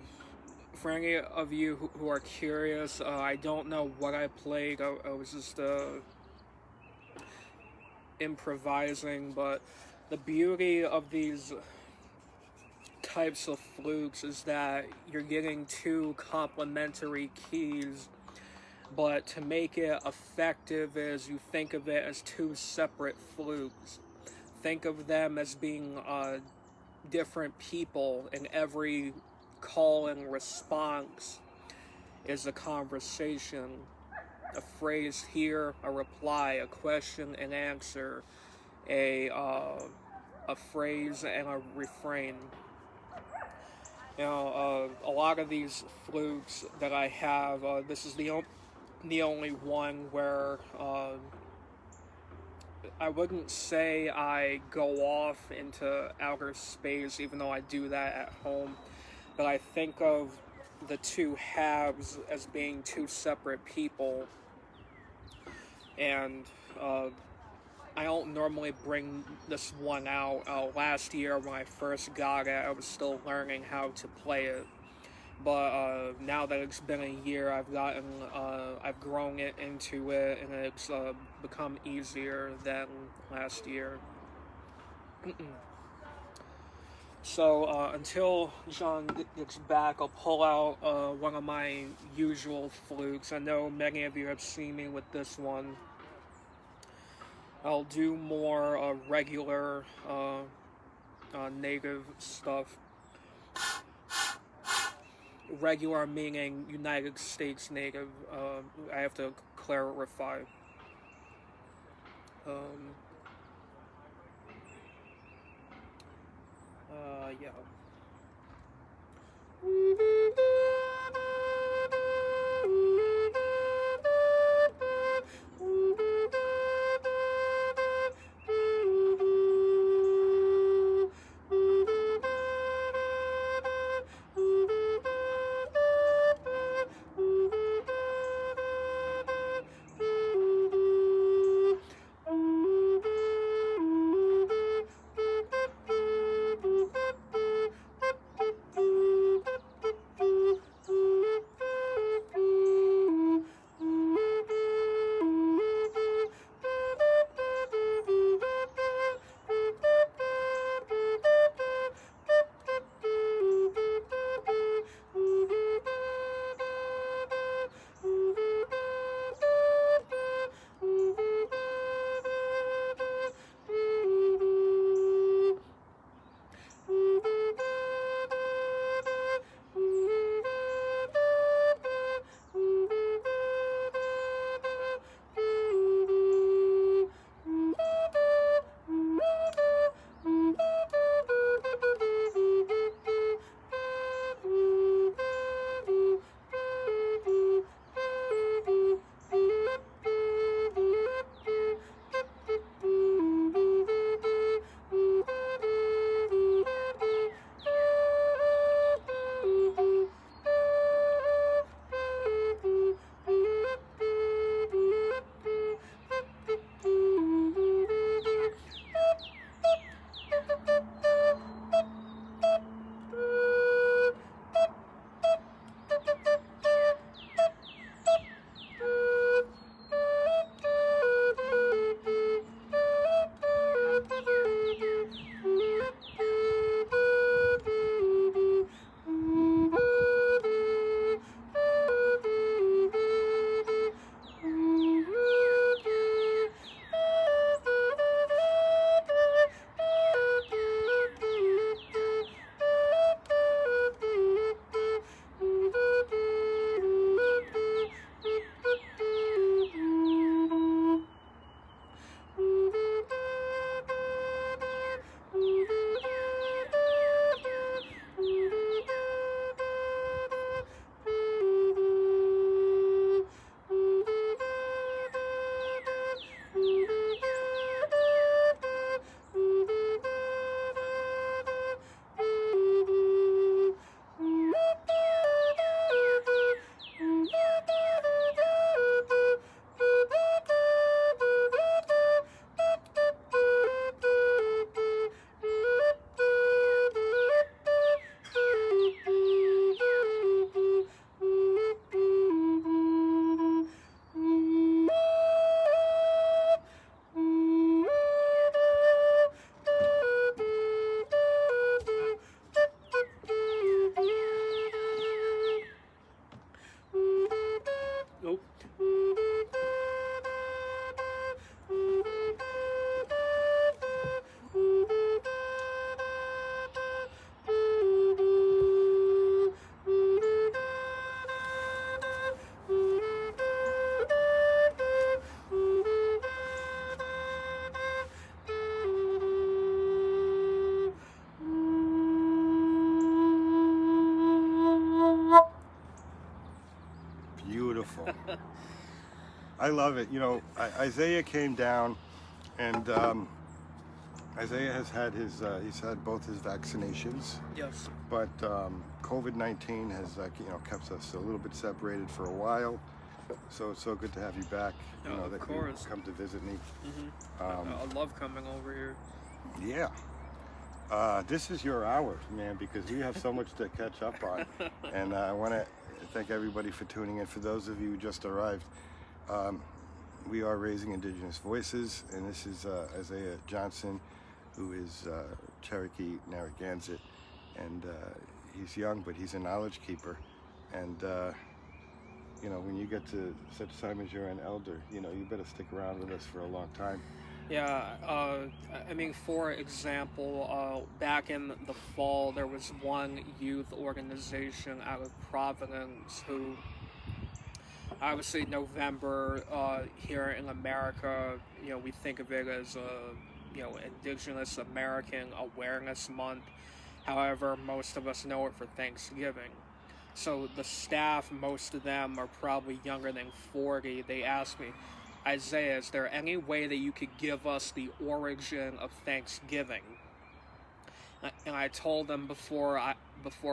for any of you who are curious, I don't know what I played. I was just improvising, but the beauty of these types of flutes is that you're getting two complementary keys, but to make it effective is you think of it as two separate flutes. Think of them as being different people, and every call and response is a conversation. A phrase here, a reply, a question and answer, a phrase and a refrain. You know, a lot of these flutes that I have, this is the only one where I wouldn't say I go off into outer space, even though I do that at home, but I think of the two halves as being two separate people, and I don't normally bring this one out. Last year when I first got it, I was still learning how to play it, but now that it's been a year, I've grown it into it, and it's become easier than last year. So until John gets back, I'll pull out one of my usual flutes. I know many of you have seen me with this one. I'll do more regular native stuff. Regular meaning United States native. I have to clarify. Yeah. I love it. You know, Isaiah came down, and Isaiah has had he's had both his vaccinations, Yes. but COVID-19 has kept us a little bit separated for a while. So it's so good to have you back. You know, Of that course. you come to visit me. I love coming over here. Yeah. This is your hour, man, because we have so much to catch up on. And I want to thank everybody for tuning in. For those of you who just arrived, we are raising Indigenous voices, and this is Isaiah Johnson, who is Cherokee Narragansett, and he's young, but he's a knowledge keeper. And you know, when you get to such time as you're an elder, you know, you better stick around with us for a long time. Yeah, I mean, for example, back in the fall, there was one youth organization out of Providence who, obviously, November here in America, you know, we think of it as Indigenous American Awareness Month. However, most of us know it for Thanksgiving. So the staff, most of them are probably younger than 40. They asked me, Isaiah, is there any way that you could give us the origin of Thanksgiving? And I told them before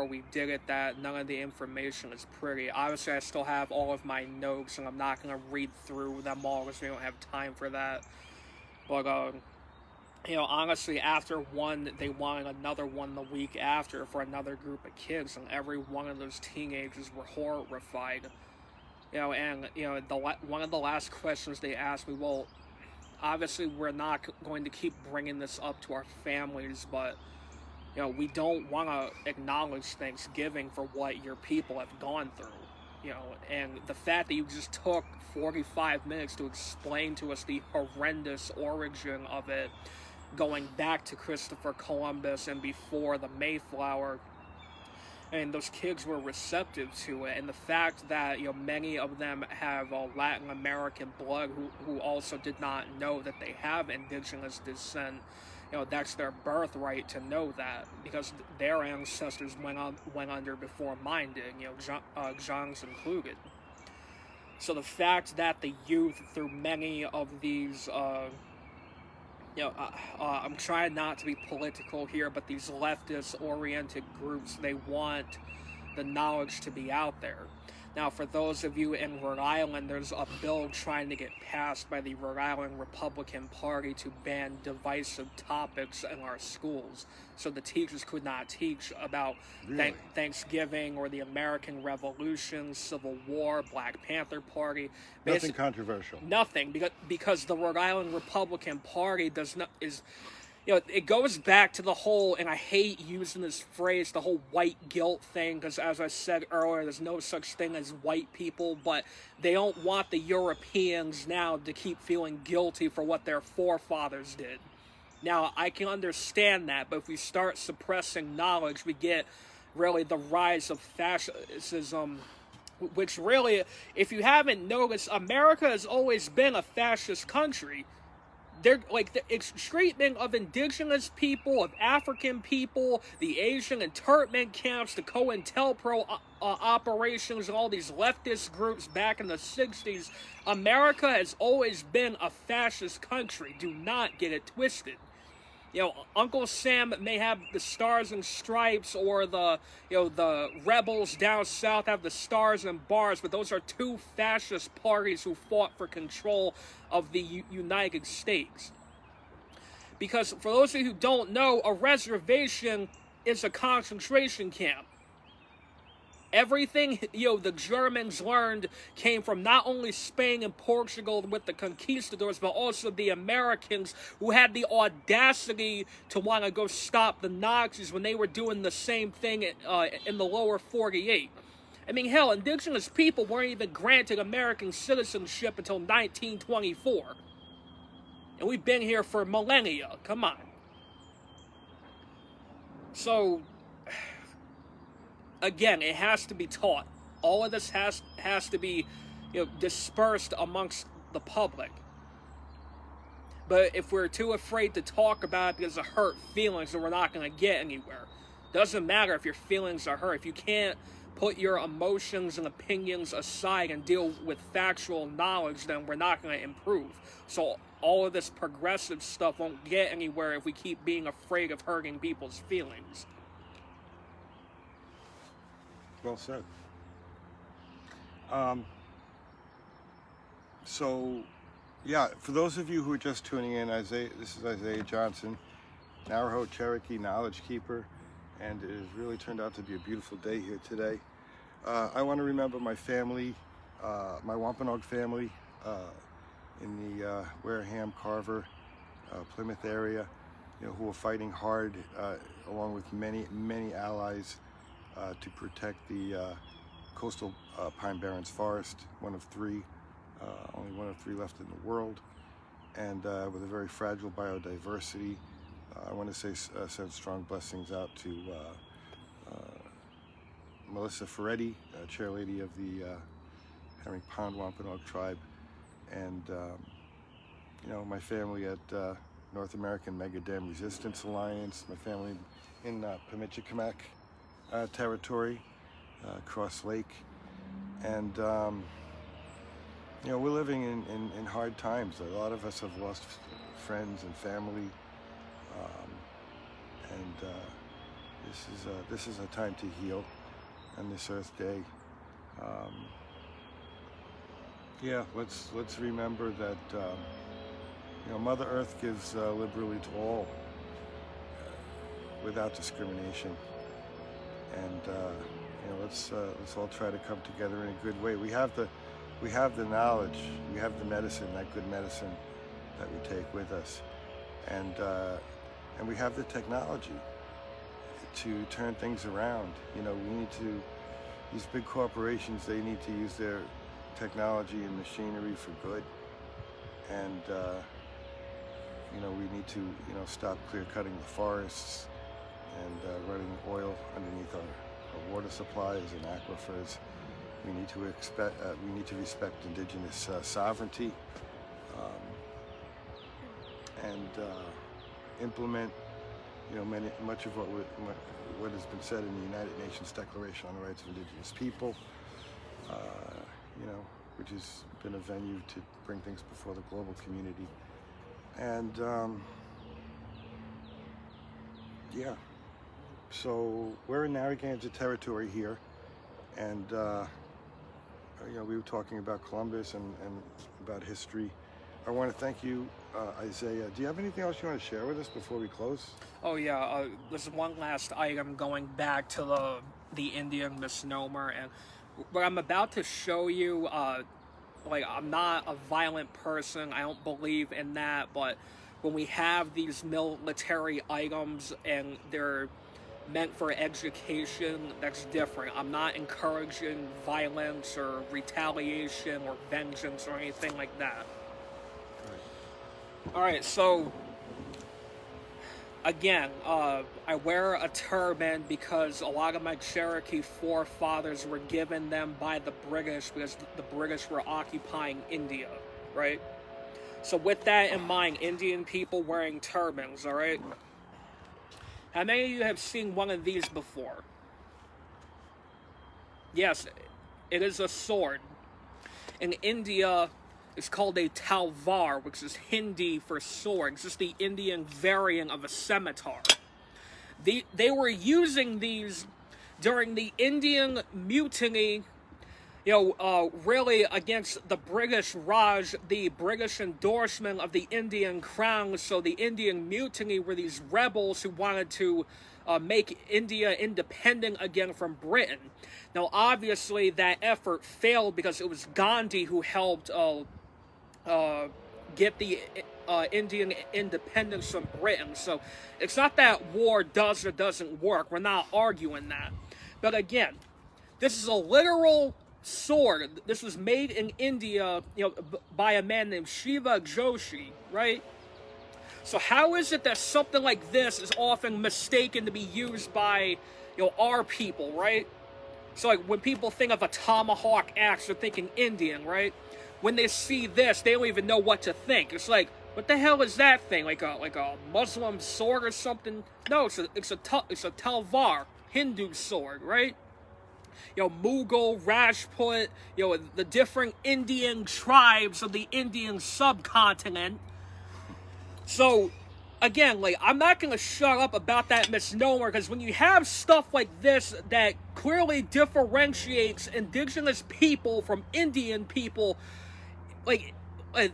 we did it that none of the information is pretty. Obviously, I still have all of my notes, and I'm not going to read through them all because we don't have time for that. But you know, honestly, after one, they wanted another one the week after for another group of kids, and every one of those teenagers were horrified. You know, and you know, one of the last questions they asked me, well, obviously we're not going to keep bringing this up to our families, but you know, we don't want to acknowledge Thanksgiving for what your people have gone through. You know, and the fact that you just took 45 minutes to explain to us the horrendous origin of it, going back to Christopher Columbus and before the Mayflower, and those kids were receptive to it. And the fact that, you know, many of them have Latin American blood who also did not know that they have indigenous descent, you know, that's their birthright to know that, because their ancestors went under before mine did, you know, John's included. So the fact that the youth, through many of these I'm trying not to be political here, but these leftist-oriented groups, they want the knowledge to be out there. Now, for those of you in Rhode Island, there's a bill trying to get passed by the Rhode Island Republican Party to ban divisive topics in our schools. So the teachers could not teach about Thanksgiving or the American Revolution, Civil War, Black Panther Party. Nothing controversial. Nothing, because the Rhode Island Republican Party it goes back to the whole, and I hate using this phrase, the whole white guilt thing, because as I said earlier, there's no such thing as white people, but they don't want the Europeans now to keep feeling guilty for what their forefathers did. Now, I can understand that, but if we start suppressing knowledge, we get really the rise of fascism, which really, if you haven't noticed, America has always been a fascist country. They're like the treatment of indigenous people, of African people, the Asian internment camps, the COINTELPRO operations, and all these leftist groups back in the 60s. America has always been a fascist country. Do not get it twisted. You know, Uncle Sam may have the Stars and Stripes, or the rebels down south have the Stars and Bars, but those are two fascist parties who fought for control of the United States. Because for those of you who don't know, a reservation is a concentration camp. Everything, the Germans learned came from not only Spain and Portugal with the conquistadors, but also the Americans, who had the audacity to want to go stop the Nazis when they were doing the same thing in the lower 48. I mean, hell, indigenous people weren't even granted American citizenship until 1924. And we've been here for millennia. Come on. So, again, it has to be taught. All of this has to be, dispersed amongst the public. But if we're too afraid to talk about it because of hurt feelings, then we're not going to get anywhere. Doesn't matter if your feelings are hurt. If you can't put your emotions and opinions aside and deal with factual knowledge, then we're not going to improve. So all of this progressive stuff won't get anywhere if we keep being afraid of hurting people's feelings. Well said. So, yeah, for those of you who are just tuning in, this is Isaiah Johnson, Navajo Cherokee Knowledge Keeper, and it has really turned out to be a beautiful day here today. I want to remember my family, my Wampanoag family in the Wareham, Carver, Plymouth area, who are fighting hard along with many allies to protect the coastal Pine Barrens Forest, one of three, only one of three left in the world, and with a very fragile biodiversity. I want to send strong blessings out to Melissa Ferretti, chair lady of the Herring Pond Wampanoag tribe, and my family at North American Mega Dam Resistance Alliance, my family in Pemichikamak territory, Cross Lake, and we're living in hard times. A lot of us have lost friends and family, and this is a time to heal on this Earth Day. Let's remember that Mother Earth gives liberally to all, without discrimination, and let's all try to come together in a good way. We have the knowledge, we have the medicine, that good medicine that we take with us, and we have the technology to turn things around. These big corporations, they need to use their technology and machinery for good, and we need to stop clear cutting the forests and running oil underneath our water supplies and aquifers. We need to respect indigenous sovereignty, and implement much of what has been said in the United Nations Declaration on the Rights of Indigenous People, which has been a venue to bring things before the global community. And so we're in Narragansett territory here, and we were talking about Columbus and about history. I want to thank you, Isaiah. Do you have anything else you want to share with us before we close? Oh yeah, there's one last item going back to the Indian misnomer, and what I'm about to show you, I'm not a violent person, I don't believe in that, but when we have these military items and they're meant for education, that's different. I'm not encouraging violence or retaliation or vengeance or anything like that. Alright, so again, I wear a turban because a lot of my Cherokee forefathers were given them by the British because the British were occupying India, right? So with that in mind, Indian people wearing turbans, alright? How many of you have seen one of these before? Yes, it is a sword. In India, it's called a talvar, which is Hindi for sword. It's just the Indian variant of a scimitar. They were using these during the Indian mutiny, really against the British Raj, the British endorsement of the Indian crown. So the Indian mutiny were these rebels who wanted to make India independent again from Britain. Now, obviously, that effort failed because it was Gandhi who helped get the Indian independence from Britain. So it's not that war does or doesn't work. We're not arguing that. But again, this is a literal sword. This was made in India, by a man named Shiva Joshi, right? So how is it that something like this is often mistaken to be used by, our people, right? So like when people think of a tomahawk axe, they're thinking Indian, right? When they see this, they don't even know what to think. It's like, What the hell is that thing? Like a Muslim sword or something? No, it's a talvar, Hindu sword, right? Mughal, Rajput, the different Indian tribes of the Indian subcontinent. So, again, like, I'm not gonna shut up about that misnomer, because when you have stuff like this that clearly differentiates indigenous people from Indian people, like,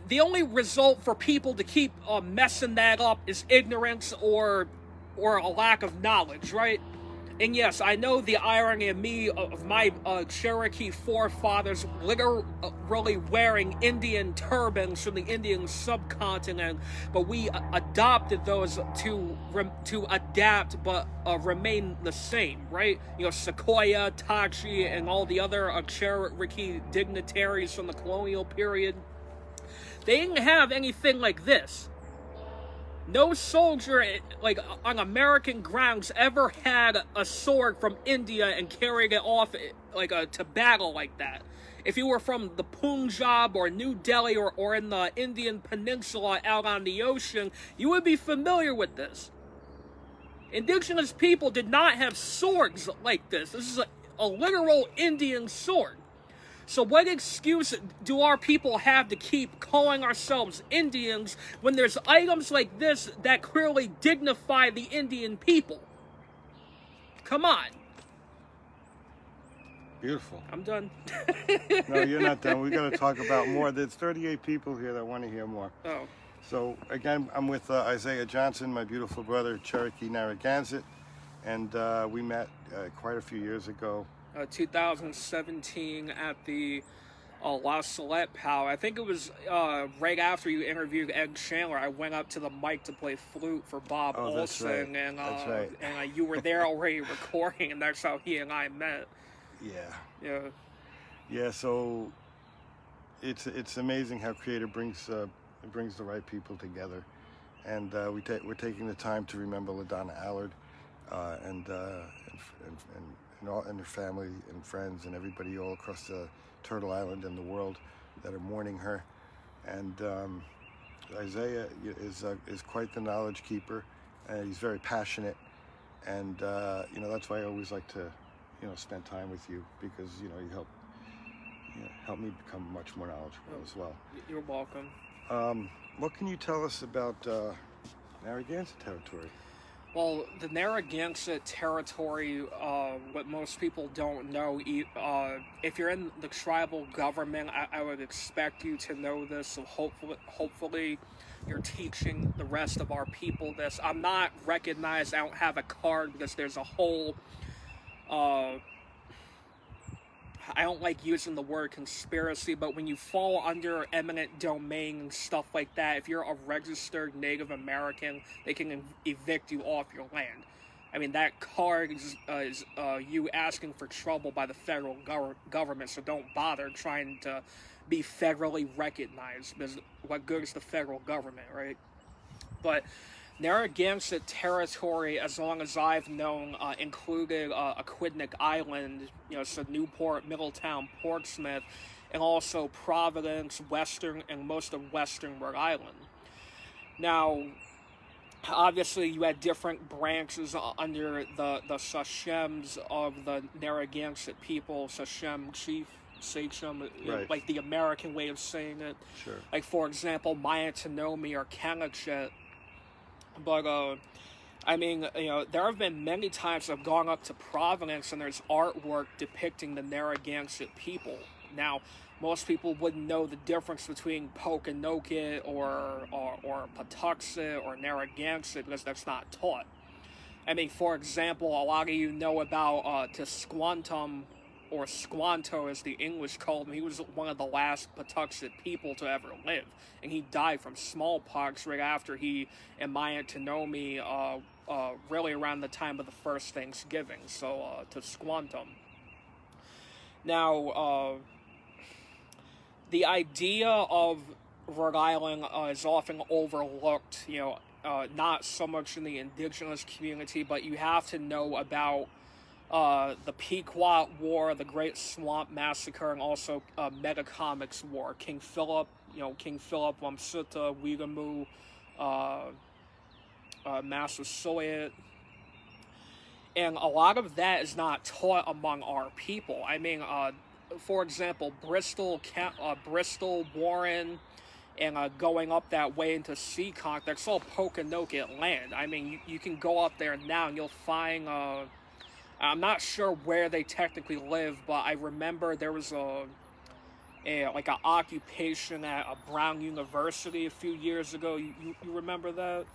the only result for people to keep messing that up is ignorance or a lack of knowledge, right? And yes, I know the irony of my Cherokee forefathers literally wearing Indian turbans from the Indian subcontinent, but we adopted those to adapt but remain the same, right? Sequoia, Tachi, and all the other Cherokee dignitaries from the colonial period. They didn't have anything like this. No soldier, like, on American grounds ever had a sword from India and carried it off, like, to battle like that. If you were from the Punjab or New Delhi or in the Indian Peninsula out on the ocean, you would be familiar with this. Indigenous people did not have swords like this. This is a literal Indian sword. So what excuse do our people have to keep calling ourselves Indians when there's items like this that clearly dignify the Indian people? Come on. Beautiful. I'm done. No, you're not done. We got to talk about more. There's 38 people here that want to hear more. Oh. So again, I'm with Isaiah Johnson, my beautiful brother, Cherokee Narragansett, and we met quite a few years ago. 2017 at the La Salette Pow. I think it was right after you interviewed Ed Chandler. I went up to the mic to play flute for Bob Olson, right. and that's right. And you were there already recording, and that's how he and I met. Yeah. So it's amazing how Creator brings the right people together, and we're taking the time to remember LaDonna Allard and her family and friends and everybody all across the Turtle Island and the world that are mourning her. And Isaiah is quite the knowledge keeper, and he's very passionate. And that's why I always like to spend time with you, because you help me become much more knowledgeable as well. You're welcome. What can you tell us about Narragansett territory? Well, the Narragansett territory, what most people don't know, if you're in the tribal government, I would expect you to know this, so hopefully you're teaching the rest of our people this. I'm not recognized, I don't have a card, because there's a whole, I don't like using the word conspiracy, but when you fall under eminent domain and stuff like that, if you're a registered Native American, they can evict you off your land. I mean, that card is you asking for trouble by the federal government, so don't bother trying to be federally recognized, because what good is the federal government, right? But Narragansett territory, as long as I've known, included Aquidneck Island, so Newport, Middletown, Portsmouth, and also Providence, Western, and most of Western Rhode Island. Now, obviously, you had different branches under the Sachems of the Narragansett people, Sachem Chief, Sachem, right. Like the American way of saying it. Sure. Like, for example, Mayantanomi or Kanachet. But, I mean, there have been many times I've gone up to Providence and there's artwork depicting the Narragansett people. Now, most people wouldn't know the difference between Pokanoket or Patuxet or Narragansett, because that's not taught. I mean, for example, a lot of you know about Tisquantum, or Squanto as the English called him. He was one of the last Patuxet people to ever live, and he died from smallpox right after he and Mayantanomi, really around the time of the first Thanksgiving, so Tisquantum. Now, the idea of Rhode Island is often overlooked, not so much in the indigenous community, but you have to know about the Pequot War, the Great Swamp Massacre, and also Metacomics War. King Philip King Philip, Sutta, Weegamoo, Massasoit. And a lot of that is not taught among our people. I mean, for example, Bristol, Warren, and going up that way into Seekonk, that's all Pokanoket land. I mean, you can go up there now and you'll find, I'm not sure where they technically live, but I remember there was like an occupation at a Brown University a few years ago. You remember that?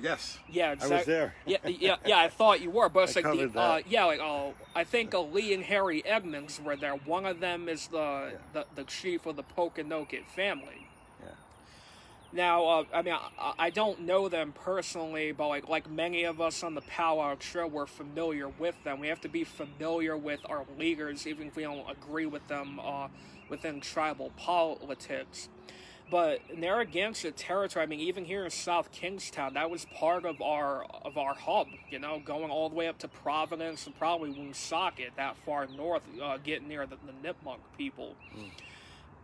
Yes. Yeah, exactly. I was there. yeah. I thought you were, but it's I like covered that. I think Lee and Harry Edmonds were there. One of them is the chief of the Pokanoket family. Yeah. Now, I mean, I don't know them personally, but like many of us on the Powwow Trail, we're familiar with them. We have to be familiar with our leaders, even if we don't agree with them within tribal politics. But Narragansett territory, I mean, even here in South Kingstown, that was part of our hub, going all the way up to Providence and probably Woonsocket, that far north, getting near the Nipmuc people. Mm.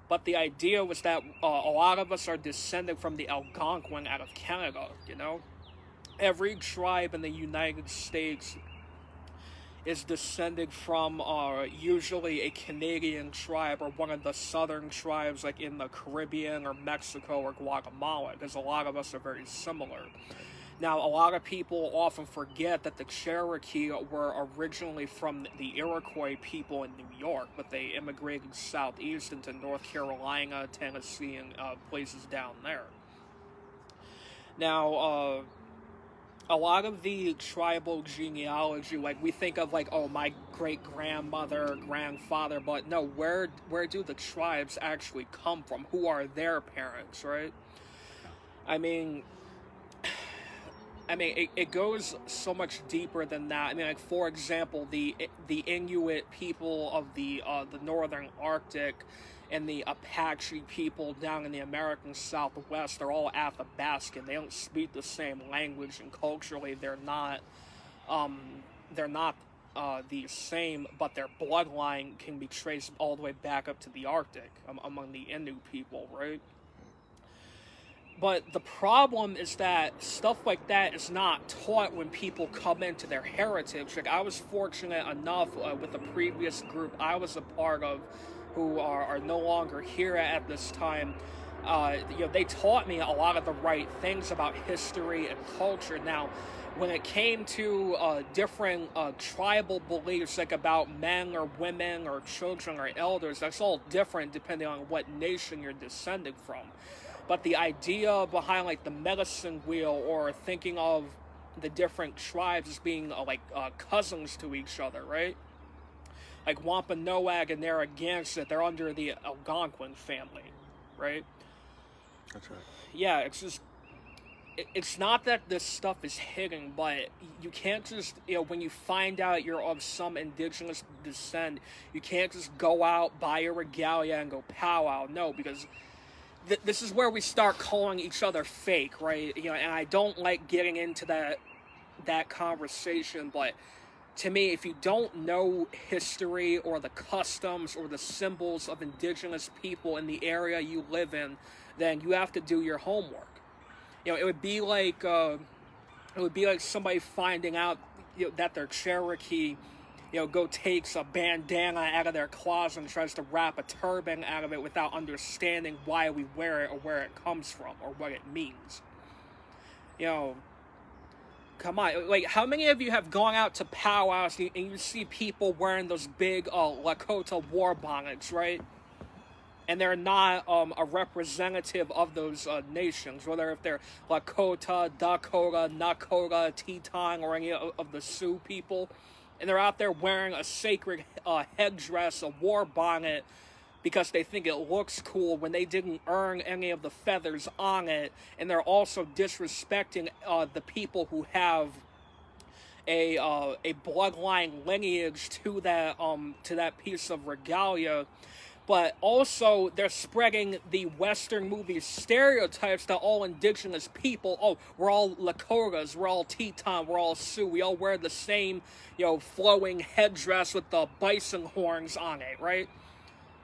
But the idea was that a lot of us are descended from the Algonquin out of Canada, Every tribe in the United States is descended from usually a Canadian tribe or one of the southern tribes like in the Caribbean or Mexico or Guatemala, because a lot of us are very similar. Now, a lot of people often forget that the Cherokee were originally from the Iroquois people in New York, but they immigrated southeast into North Carolina, Tennessee, and places down there. Now, a lot of the tribal genealogy, like we think of like, oh, my great-grandmother, grandfather, but no, where do the tribes actually come from? Who are their parents, right? I mean, it goes so much deeper than that. I mean, like, for example, the Inuit people of the northern Arctic and the Apache people down in the American Southwest, they're all Athabascan. They don't speak the same language, and culturally they're not the same, but their bloodline can be traced all the way back up to the Arctic among the Innu people, right? But the problem is that stuff like that is not taught when people come into their heritage. Like, I was fortunate enough with the previous group I was a part of, who are no longer here at this time. They taught me a lot of the right things about history and culture. Now, when it came to different tribal beliefs, like about men or women or children or elders, that's all different depending on what nation you're descended from. But the idea behind like the medicine wheel, or thinking of the different tribes as being cousins to each other, right? Like Wampanoag and Narragansett, they're under the Algonquin family, right? That's right. Yeah, it's just, it's not that this stuff is hidden, but you can't just, when you find out you're of some indigenous descent, you can't just go out, buy your regalia, and go powwow. No, because this is where we start calling each other fake, right? And I don't like getting into that conversation, but to me, if you don't know history or the customs or the symbols of indigenous people in the area you live in, then you have to do your homework. It would be like somebody finding out that they're Cherokee, go takes a bandana out of their closet and tries to wrap a turban out of it without understanding why we wear it or where it comes from or what it means. Come on, like, how many of you have gone out to powwows and you see people wearing those big Lakota war bonnets, right? And they're not a representative of those nations, whether if they're Lakota, Dakota, Nakota, Teton, or any of the Sioux people. And they're out there wearing a sacred headdress, a war bonnet, because they think it looks cool when they didn't earn any of the feathers on it. And they're also disrespecting the people who have a bloodline lineage to that piece of regalia. But also, they're spreading the Western movie stereotypes that all indigenous people, we're all Lakotas, we're all Teton, we're all Sioux, we all wear the same, flowing headdress with the bison horns on it, right?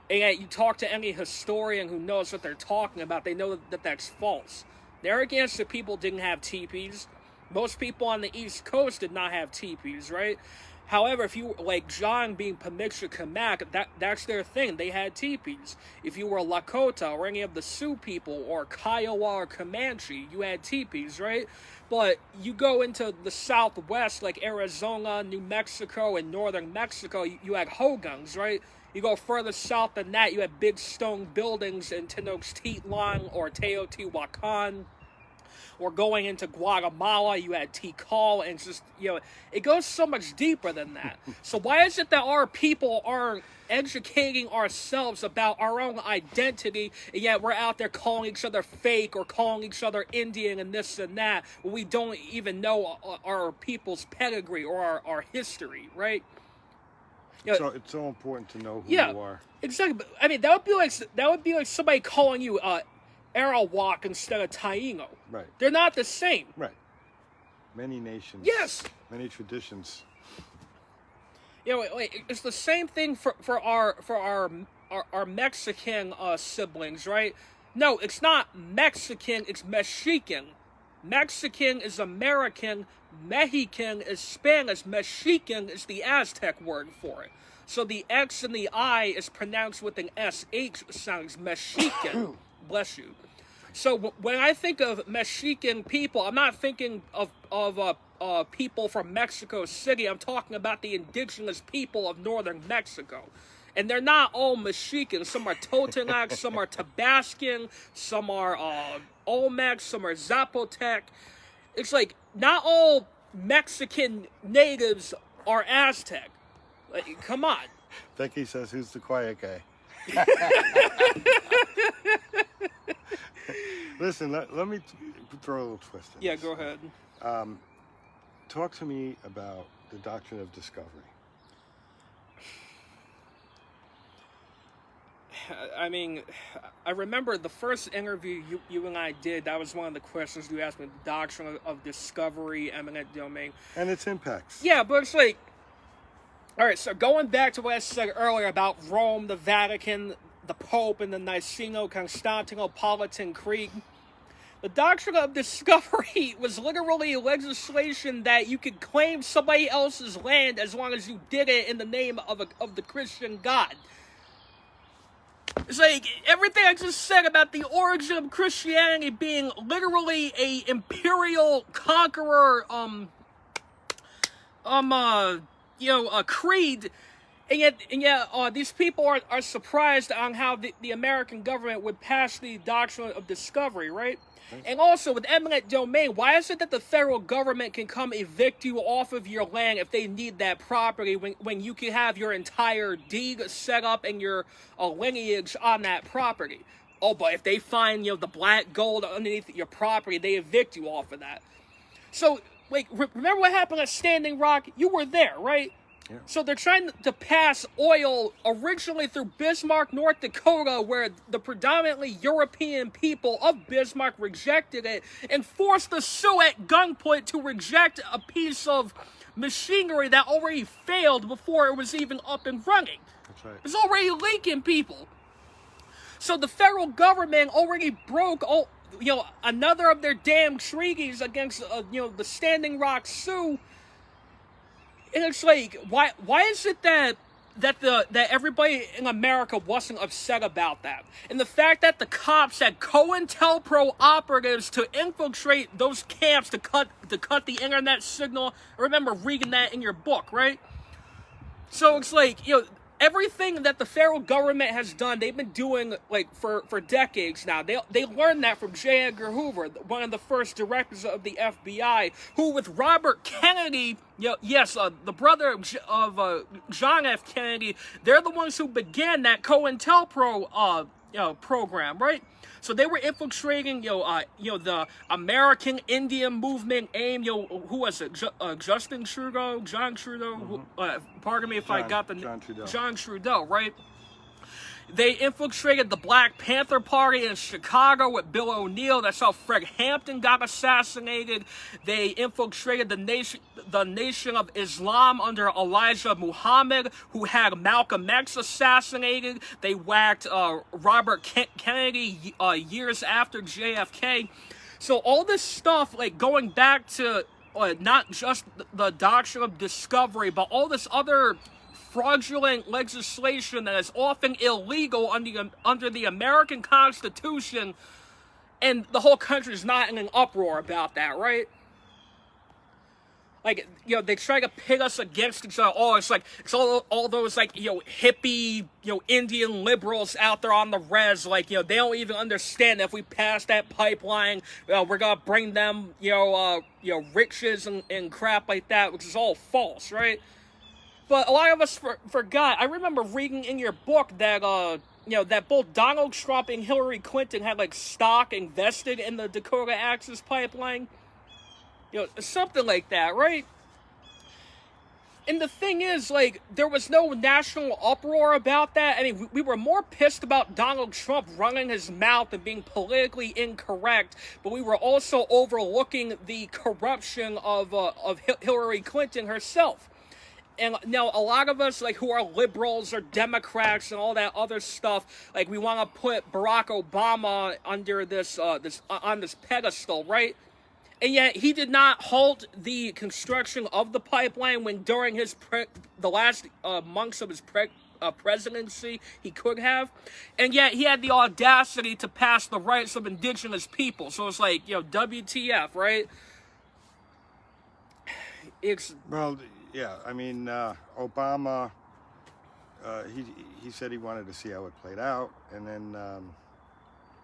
And yet you talk to any historian who knows what they're talking about, they know that that's false. The Narragansett people didn't have teepees. Most people on the East Coast did not have teepees, right? However, if you, like John being Pemigewasset, that's their thing. They had teepees. If you were Lakota or any of the Sioux people or Kiowa or Comanche, you had teepees, right? But you go into the Southwest, like Arizona, New Mexico, and northern Mexico, you had hogans, right? You go further south than that, you had big stone buildings in Tenochtitlan or Teotihuacan. Or going into Guatemala, you had Tikal, and just, it goes so much deeper than that. So why is it that our people aren't educating ourselves about our own identity, and yet we're out there calling each other fake or calling each other Indian and this and that, when we don't even know our people's pedigree or our history, right? So it's so important to know who you are. Exactly. But, I mean, that would be like somebody calling you Arawak instead of Taino. Right. They're not the same. Right. Many nations. Yes. Many traditions. It's the same thing for our Mexican siblings, right? No, it's not Mexican, it's Mexican. Mexican is American, Mexican is Spanish, Mexican is the Aztec word for it. So the X and the I is pronounced with an SH sounds Mexican. Bless you. So when I think of Mexican people, I'm not thinking of people from Mexico City. I'm talking about the indigenous people of northern Mexico. And they're not all Mexican. Some are Totonac, some are Tabascan, some are Olmec, some are Zapotec. It's like, not all Mexican natives are Aztec. Like, come on. Becky says, who's the quiet guy? Listen, let me throw a little twist in this. Go ahead. Talk to me about the doctrine of discovery. I mean, I remember the first interview you and I did, that was one of the questions you asked me, the doctrine of discovery, eminent domain. And its impacts. Yeah, but it's like, all right, so going back to what I said earlier about Rome, the Vatican, the Pope, and the Niceno-Constantinopolitan Creed, the doctrine of discovery was literally legislation that you could claim somebody else's land as long as you did it in the name of the Christian God. It's like everything I just said about the origin of Christianity being literally a imperial conqueror, a creed, and yet, these people are surprised on how the American government would pass the doctrine of discovery, right? And also, with eminent domain, why is it that the federal government can come evict you off of your land if they need that property when you can have your entire deed set up and your lineage on that property? Oh, but if they find, the black gold underneath your property, they evict you off of that. So, like, remember what happened at Standing Rock? You were there, right? Yeah. So they're trying to pass oil originally through Bismarck, North Dakota, where the predominantly European people of Bismarck rejected it and forced the Sioux at gunpoint to reject a piece of machinery that already failed before it was even up and running. That's right. It was already leaking, people. So the federal government already broke another of their damn treaties against the Standing Rock Sioux. And it's like, why is it that everybody in America wasn't upset about that? And the fact that the cops had COINTELPRO operatives to infiltrate those camps to cut the internet signal. I remember reading that in your book, right? So it's like, everything that the federal government has done, they've been doing like for decades now. They learned that from J. Edgar Hoover, one of the first directors of the FBI, who with Robert Kennedy, the brother of John F. Kennedy, they're the ones who began that COINTELPRO program, right? So they were infiltrating, the American Indian movement, AIM, who was it? Justin Trudeau, John Trudeau. Mm-hmm. Pardon me if I got the John Trudeau. John Trudeau, right? They infiltrated the Black Panther Party in Chicago with Bill O'Neill. That's how Fred Hampton got assassinated. They infiltrated the Nation of Islam under Elijah Muhammad, who had Malcolm X assassinated. They whacked Robert Kennedy years after JFK. So all this stuff, like going back to not just the doctrine of discovery, but all this other fraudulent legislation that is often illegal under the American Constitution, and the whole country is not in an uproar about that, right? Like, you know, they try to pit us against each other. Oh, it's all those, like, you know, hippie, you know, Indian liberals out there on the res. Like, you know, they don't even understand that if we pass that pipeline, we're gonna bring them, you know, riches and crap like that, which is all false, right? But a lot of us forgot. I remember reading in your book that, you know, that both Donald Trump and Hillary Clinton had, like, stock invested in the Dakota Access Pipeline. You know, something like that, right? And the thing is, like, there was no national uproar about that. I mean, we were more pissed about Donald Trump running his mouth and being politically incorrect, but we were also overlooking the corruption of Hillary Clinton herself. And now a lot of us, like, who are liberals or Democrats and all that other stuff, like, we want to put Barack Obama under on this pedestal, right? And yet he did not halt the construction of the pipeline when during the last months of his presidency he could have. And yet he had the audacity to pass the rights of indigenous people. So it's like, you know, WTF, right? Well, yeah, I mean, Obama, he said he wanted to see how it played out, and then,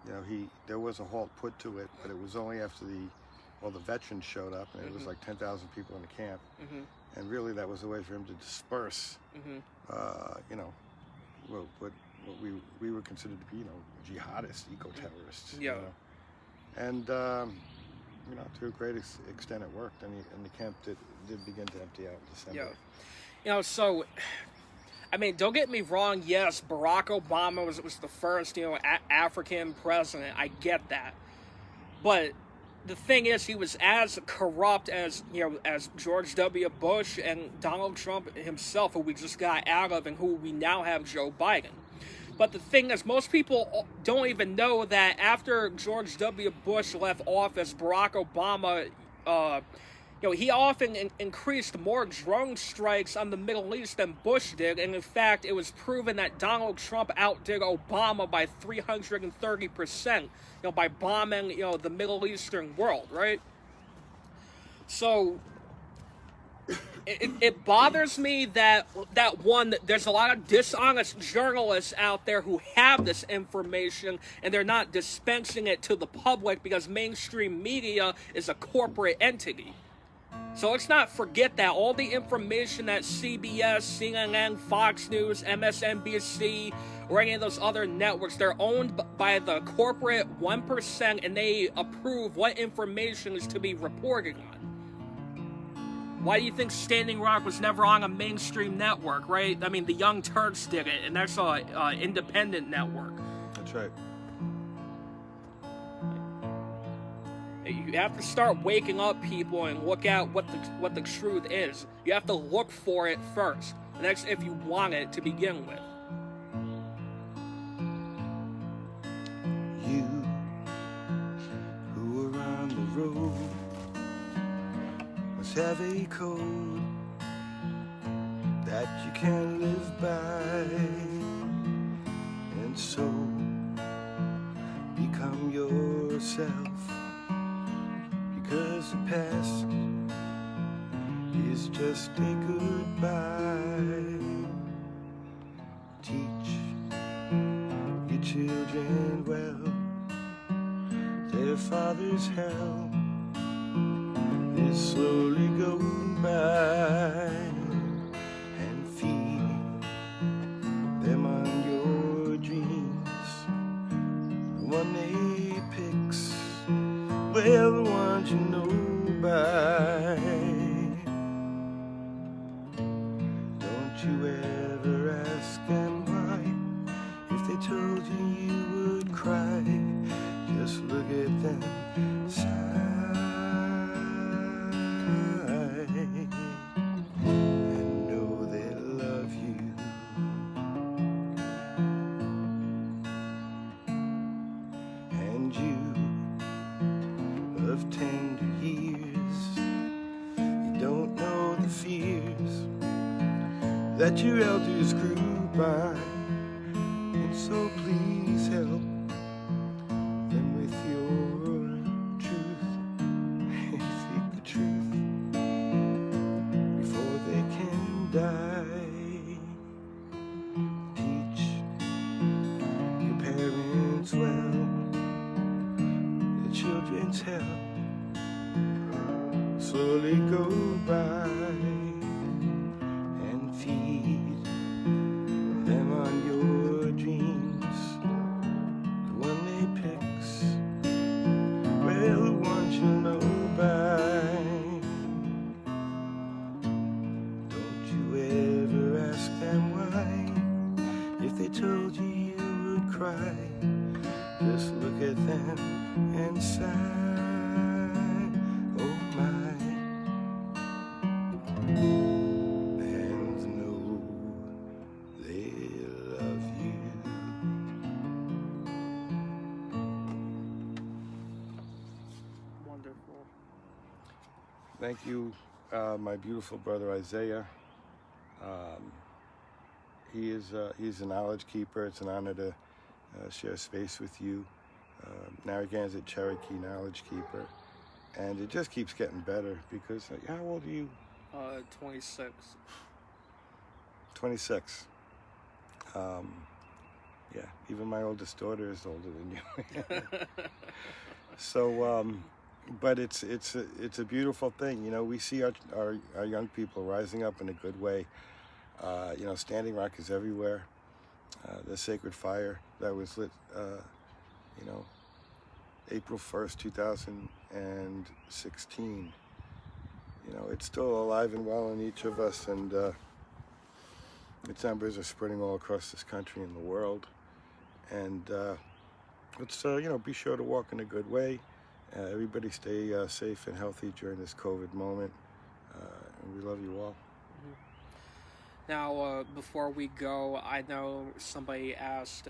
you know, there was a halt put to it, but it was only after the veterans showed up, and it was like 10,000 people in the camp, and really that was a way for him to disperse, you know, what we were considered to be, you know, jihadists, eco-terrorists, yeah. You know? And you know, to a great extent it worked, and the camp did begin to empty out in December. Yeah. You know, so, I mean, don't get me wrong, yes, Barack Obama was the first, you know, African president, I get that. But the thing is, he was as corrupt as, you know, as George W. Bush and Donald Trump himself, who we just got out of, and who we now have Joe Biden. But the thing is, most people don't even know that after George W. Bush left office, Barack Obama, you know, he often increased more drone strikes on the Middle East than Bush did. And in fact, it was proven that Donald Trump outdid Obama by 330%, you know, by bombing, you know, the Middle Eastern world, right? So it bothers me that one, there's a lot of dishonest journalists out there who have this information and they're not dispensing it to the public because mainstream media is a corporate entity. So let's not forget that all the information that CBS, CNN, Fox News, MSNBC, or any of those other networks, they're owned by the corporate 1%, and they approve what information is to be reported on. Why do you think Standing Rock was never on a mainstream network, right? I mean, the Young Turks did it, and that's an independent network. That's right. You have to start waking up, people, and look at what the truth is. You have to look for it first, and that's if you want it to begin with. You who are on the road must have a code that you can live by, and so become yourself. Because the past is just a goodbye. Teach your children well. Their father's hell is slowly going by. And feed them on your dreams. The one they picks, well, the ones you know by. Don't you ever ask them why, if they told you you would cry, just look at them sigh and know they love you. And you of tender years, you don't know the fears that your elders grew by, and so please help them with your truth. Seek the truth before they can die. Teach your parents well, the children's hell slowly go by, and feed them on your dreams. The one they picks, well, the ones you know by. Don't you ever ask them why, if they told you you would cry, just look at them and sigh. Oh my, and know they love you. Wonderful. Thank you, my beautiful brother Isaiah. He's a knowledge keeper. It's an honor to share space with you. Narragansett Cherokee knowledge keeper. And it just keeps getting better because, how old are you? 26. 26. Yeah, even my oldest daughter is older than you. So, but it's a beautiful thing. You know, we see our young people rising up in a good way. You know, Standing Rock is everywhere. The sacred fire that was lit, you know, April 1st, 2016. You know, it's still alive and well in each of us, and its embers are spreading all across this country and the world. And let's, you know, be sure to walk in a good way. Everybody stay safe and healthy during this COVID moment. And we love you all. Now, before we go, I know somebody asked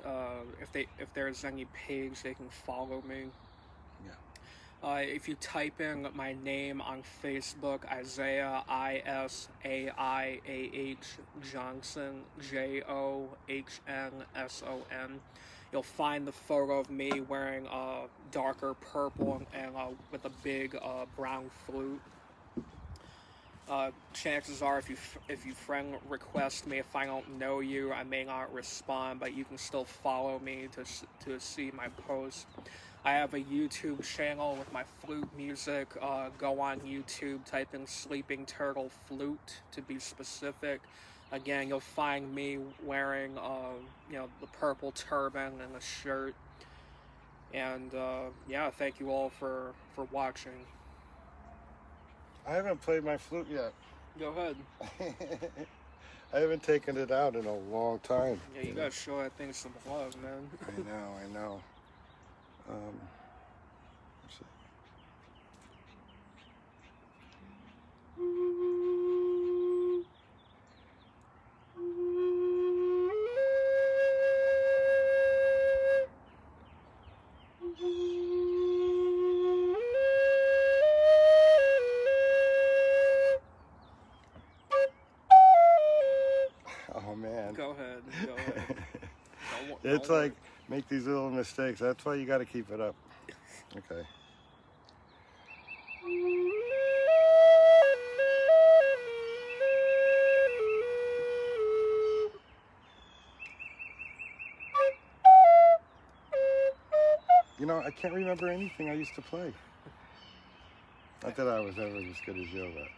if there's any page they can follow me. Yeah. If you type in my name on Facebook, Isaiah ISAIAH Johnson JOHNSON, you'll find the photo of me wearing darker purple and with a big brown flute. Chances are, if you friend request me, if I don't know you, I may not respond, but you can still follow me to see my posts. I have a YouTube channel with my flute music. Go on YouTube, type in Sleeping Turtle Flute to be specific. Again, you'll find me wearing you know, the purple turban and the shirt. And yeah, thank you all for watching. I haven't played my flute yet. Go ahead. I haven't taken it out in a long time. Yeah, you gotta show that thing some love, man. I know. Let's see. Oh man. Go ahead. It's like, make these little mistakes. That's why you got to keep it up. Okay. You know, I can't remember anything I used to play. Not that I was ever as good as you, but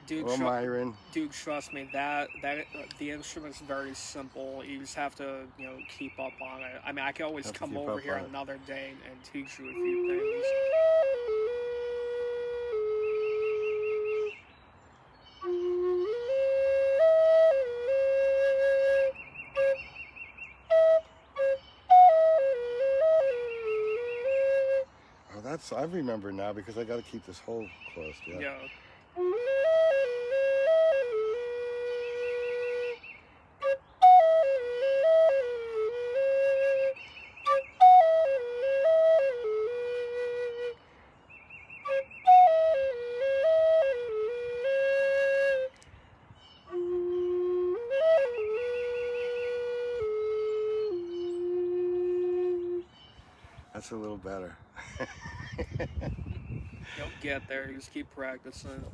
Dude, Myron. Dude, trust me, that the instrument's very simple. You just have to, you know, keep up on it. I mean, I can always come over here another day and teach you a few things. I remember now because I got to keep this hole closed. Yeah. Yeah. That's a little better. You'll get there. You just keep practicing.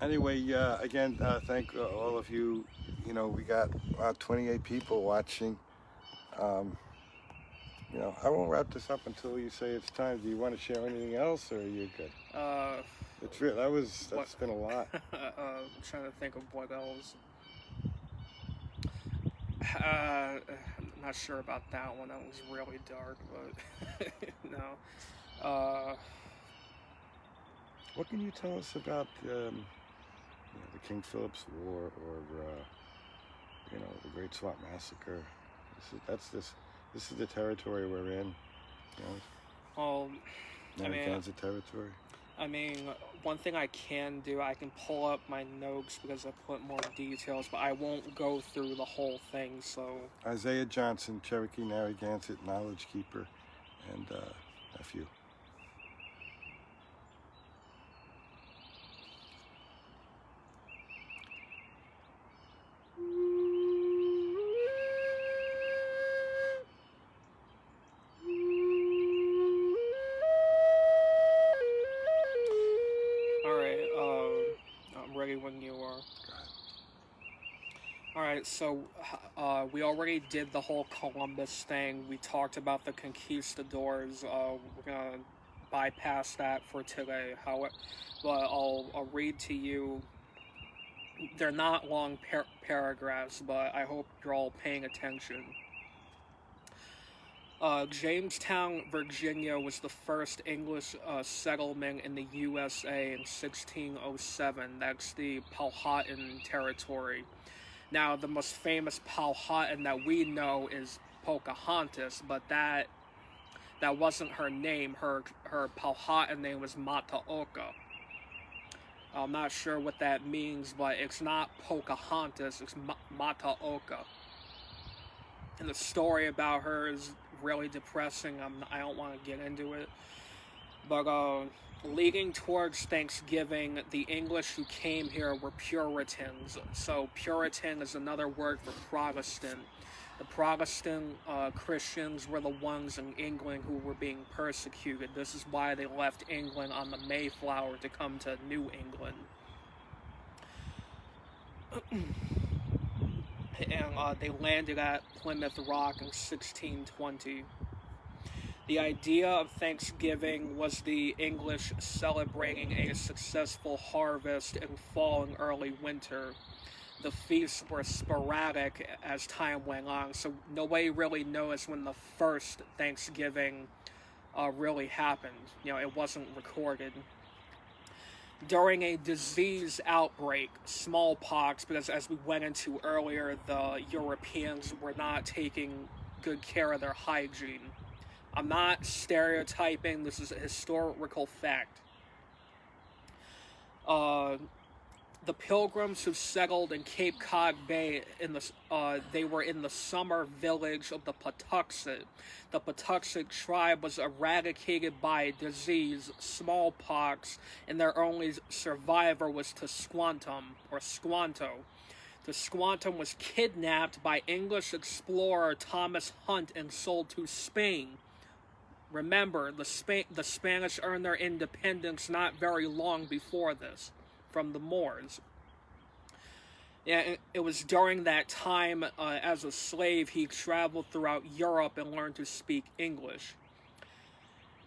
Anyway, again, thank all of you. You know, we got about 28 people watching. You know, I won't wrap this up until you say it's time. Do you want to share anything else, or are you good? It's real. That's been a lot. I'm trying to think of what else. Not sure about that one. That was really dark, but no. What can you tell us about you know, the King Philip's War, or you know, the Great Swamp Massacre? This is the territory we're in. You know, Well, Narragansett territory. I mean, one thing I can do, I can pull up my notes because I put more details, but I won't go through the whole thing, so... Isaiah Johnson, Cherokee Narragansett Knowledge Keeper, and nephew. Alright, I'm ready when you are. Alright, so we already did the whole Columbus thing. We talked about the conquistadors. We're gonna bypass that for today. But I'll read to you. They're not long paragraphs, but I hope you're all paying attention. Jamestown, Virginia was the first English settlement in the USA in 1607. That's the Powhatan territory. Now, the most famous Powhatan that we know is Pocahontas, but that wasn't her name. Her Powhatan name was Mataoka. I'm not sure what that means, but it's not Pocahontas, it's Mataoka. And the story about her is really depressing. I don't want to get into it. But leading towards Thanksgiving, the English who came here were Puritans. So Puritan is another word for Protestant. The Protestant Christians were the ones in England who were being persecuted. This is why they left England on the Mayflower to come to New England. And they landed at Plymouth Rock in 1620. The idea of Thanksgiving was the English celebrating a successful harvest in fall and early winter. The feasts were sporadic as time went on, so nobody really knows when the first Thanksgiving really happened. You know, it wasn't recorded. During a disease outbreak, smallpox, because as we went into earlier, the Europeans were not taking good care of their hygiene. I'm not stereotyping, this is a historical fact. The Pilgrims who settled in Cape Cod Bay, they were in the summer village of the Patuxet. The Patuxet tribe was eradicated by disease, smallpox, and their only survivor was Tisquantum, or Squanto. Tisquantum was kidnapped by English explorer Thomas Hunt and sold to Spain. Remember, the Spanish earned their independence not very long before this, from the Moors. Yeah, it was during that time, as a slave, he traveled throughout Europe and learned to speak English.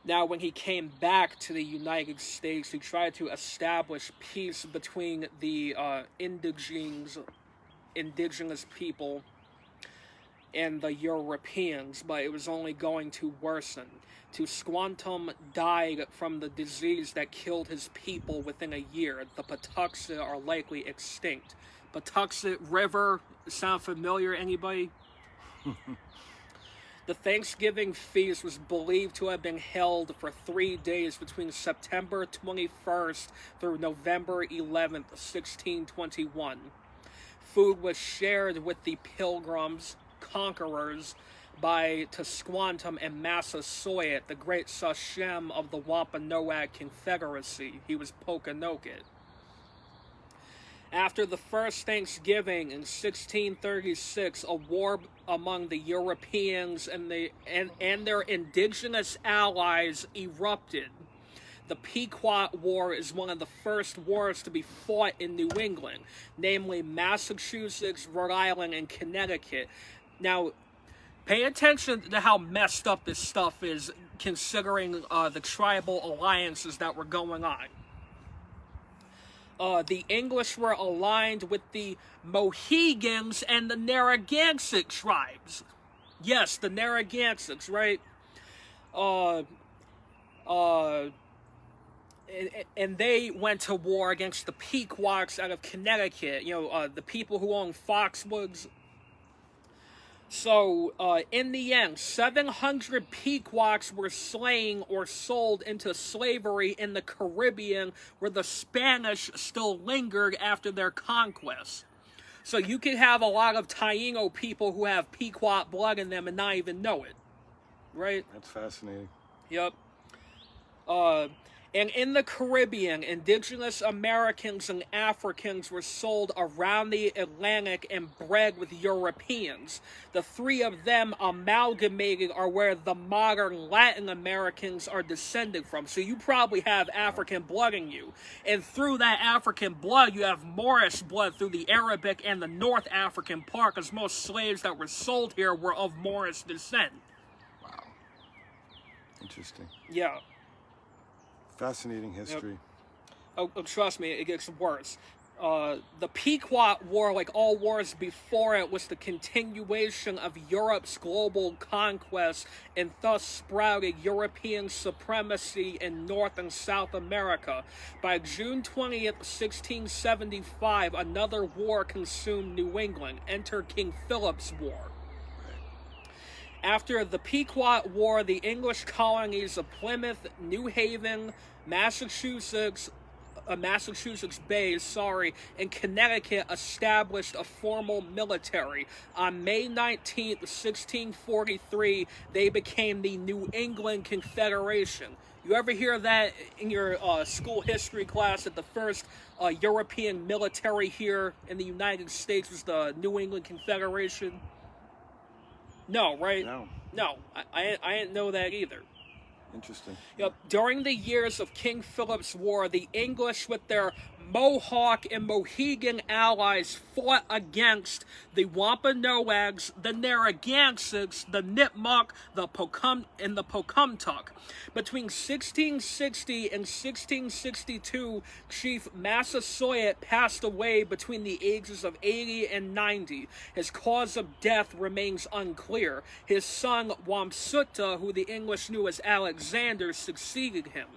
Now, when he came back to the United States, he tried to establish peace between the indigenous people and the Europeans, but it was only going to worsen. Tisquantum died from the disease that killed his people within a year. The Patuxet are likely extinct. Patuxet River, sound familiar, anybody? The Thanksgiving feast was believed to have been held for 3 days between September 21st through November 11th, 1621. Food was shared with the Pilgrims, conquerors, by Tisquantum and Massasoit, the great Sachem of the Wampanoag Confederacy. He was Pokanoket. After the first Thanksgiving in 1636, a war among the Europeans and their indigenous allies erupted. The Pequot War is one of the first wars to be fought in New England, namely Massachusetts, Rhode Island, and Connecticut. Now, pay attention to how messed up this stuff is, considering the tribal alliances that were going on. The English were aligned with the Mohegans and the Narragansett tribes. Yes, the Narragansetts, right? And they went to war against the Pequots out of Connecticut. The people who owned Foxwoods. So, in the end, 700 Pequots were slain or sold into slavery in the Caribbean, where the Spanish still lingered after their conquest. So you could have a lot of Taino people who have Pequot blood in them and not even know it. Right? That's fascinating. Yep. And in the Caribbean, indigenous Americans and Africans were sold around the Atlantic and bred with Europeans. The three of them amalgamated are where the modern Latin Americans are descended from. So you probably have African blood in you. And through that African blood, you have Moorish blood through the Arabic and the North African part, because most slaves that were sold here were of Moorish descent. Wow. Interesting. Yeah. Fascinating history. Yep. Oh, trust me, it gets worse. The Pequot War, like all wars before it, was the continuation of Europe's global conquest and thus sprouted European supremacy in North and South America. By June 20th, 1675, another war consumed New England. Enter King Philip's War. After the Pequot War, the English colonies of Plymouth, New Haven, Massachusetts Bay, and Connecticut established a formal military. On May 19th, 1643, they became the New England Confederation. You ever hear that in your school history class, that the first European military here in the United States was the New England Confederation? No, right? No, I didn't know that either. Interesting. Yep. During the years of King Philip's War, the English with their Mohawk and Mohegan allies fought against the Wampanoags, the Narragansetts, the Nipmuc, the Pocumtuck. Between 1660 and 1662, Chief Massasoit passed away between the ages of 80 and 90. His cause of death remains unclear. His son, Wamsutta, who the English knew as Alexander, succeeded him.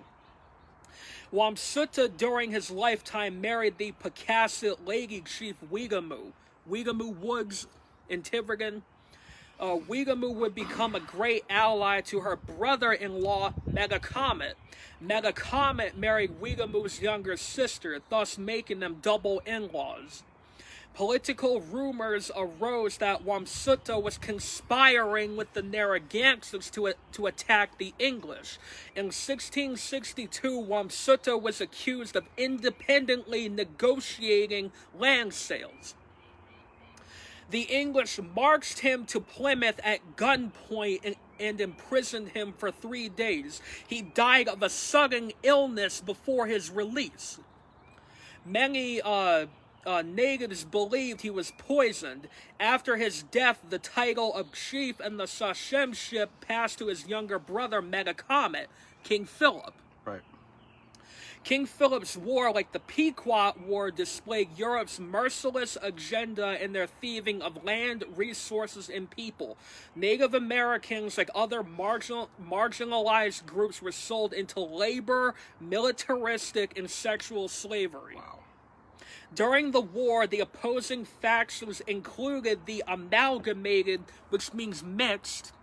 Wamsutta, during his lifetime, married the Pocasset Lady Chief Weegamoo Woods in Tiverton. Weegamoo would become a great ally to her brother-in-law, Metacomet. Metacomet married Weegamoo's younger sister, thus making them double in-laws. Political rumors arose that Wamsutta was conspiring with the Narragansetts to attack the English. In 1662, Wamsutta was accused of independently negotiating land sales. The English marched him to Plymouth at gunpoint and imprisoned him for 3 days. He died of a sudden illness before his release. Many natives believed he was poisoned. After his death, the title of chief and the sachemship passed to his younger brother Metacomet, King Philip. Right. King Philip's War, like the Pequot War, displayed Europe's merciless agenda in their thieving of land, resources, and people. Native Americans, like other marginalized groups, were sold into labor, militaristic, and sexual slavery. Wow. During the war, the opposing factions included the amalgamated, which means mixed,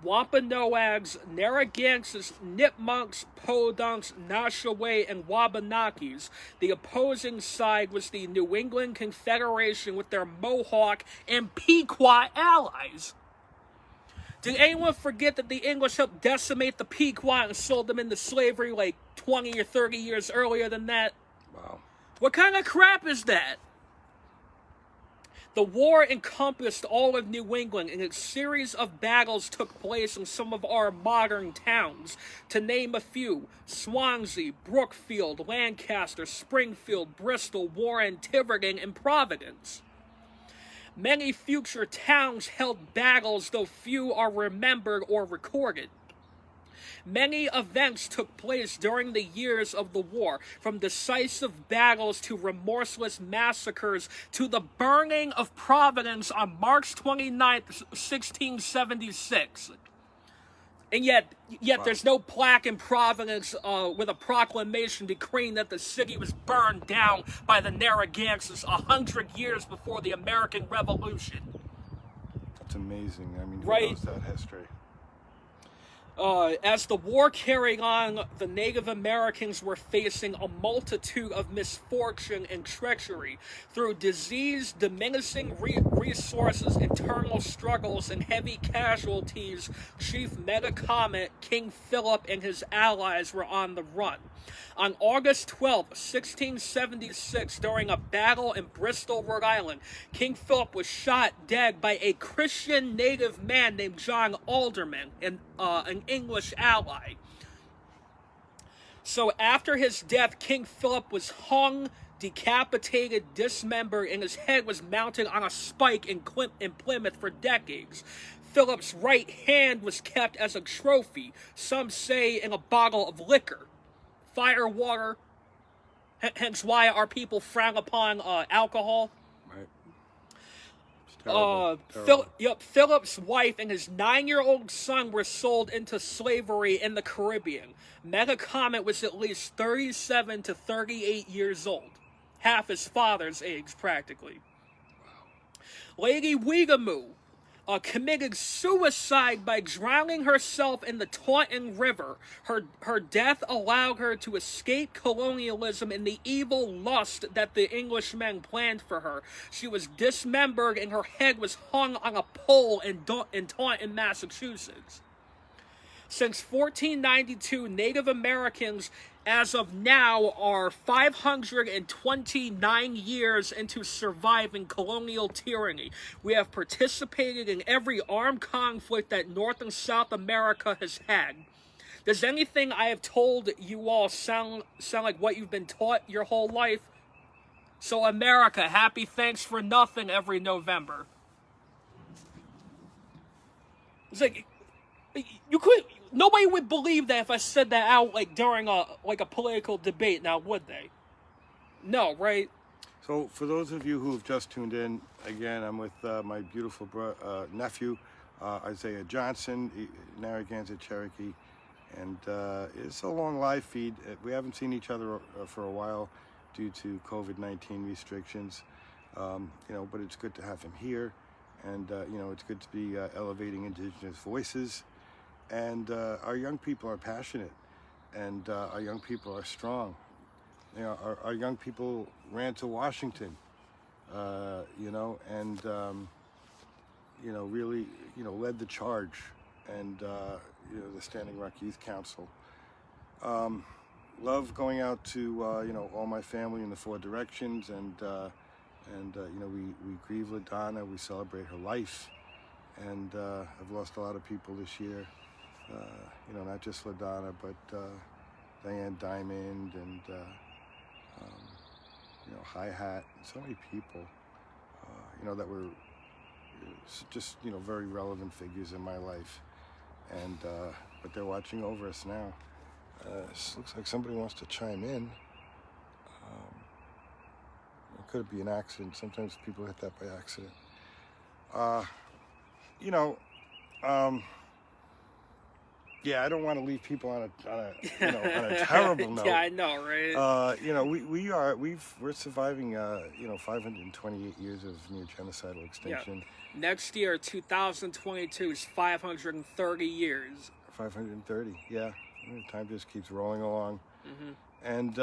Wampanoags, Narragansetts, Nipmunks, Podunks, Noshaway, and Wabanakis. The opposing side was the New England Confederation with their Mohawk and Pequot allies. Did anyone forget that the English helped decimate the Pequot and sold them into slavery like 20 or 30 years earlier than that? Wow. What kind of crap is that? The war encompassed all of New England, and a series of battles took place in some of our modern towns. To name a few: Swansea, Brookfield, Lancaster, Springfield, Bristol, Warren, Tiverton, and Providence. Many future towns held battles, though few are remembered or recorded. Many events took place during the years of the war, from decisive battles to remorseless massacres to the burning of Providence on March 29th, 1676. And yet Wow. there's no plaque in Providence with a proclamation decreeing that the city was burned down by the Narragansetts 100 years before the American Revolution. That's amazing. I mean, who Right. knows that history? As the war carried on, the Native Americans were facing a multitude of misfortune and treachery. Through disease, diminishing resources, internal struggles, and heavy casualties, Chief Metacomet, King Philip, and his allies were on the run. On August 12, 1676, during a battle in Bristol, Rhode Island, King Philip was shot dead by a Christian native man named John Alderman, an English ally. So after his death, King Philip was hung, decapitated, dismembered, and his head was mounted on a spike in Plymouth for decades. Philip's right hand was kept as a trophy, some say in a bottle of liquor. Fire, water, hence why our people frown upon alcohol. Right. It's terrible. Philip's wife and his 9-year-old son were sold into slavery in the Caribbean. Metacomet was at least 37 to 38 years old, half his father's age practically. Lady Weegamoo committed suicide by drowning herself in the Taunton River. Her death allowed her to escape colonialism and the evil lust that the Englishmen planned for her. She was dismembered and her head was hung on a pole in Taunton, Massachusetts. Since 1492, Native Americans, as of now, are 529 years into surviving colonial tyranny. We have participated in every armed conflict that North and South America has had. Does anything I have told you all sound like what you've been taught your whole life? So America, happy thanks for nothing every November. It's like, nobody would believe that if I said that out like during a political debate, now would they? No, right? So for those of you who have just tuned in, again, I'm with my beautiful nephew, Isaiah Johnson, Narragansett Cherokee, and it's a long live feed. We haven't seen each other for a while due to COVID-19 restrictions, but it's good to have him here, and it's good to be elevating Indigenous voices. And our young people are passionate, and our young people are strong. Our young people ran to Washington, really, led the charge, and the Standing Rock Youth Council. Love going out to all my family in the four directions, and we grieve LaDonna, we celebrate her life, and I've lost a lot of people this year. Not just LaDonna, but Diane Diamond and Hi-Hat, and so many people, that were just very relevant figures in my life, and but they're watching over us now. This looks like somebody wants to chime in. It could be an accident. Sometimes people hit that by accident. yeah, I don't want to leave people on a terrible note. Yeah, I know, right? We're surviving 528 years of near genocidal extinction. Next year, 2022, is 530 years. 530, yeah. Time just keeps rolling along. Mm-hmm. And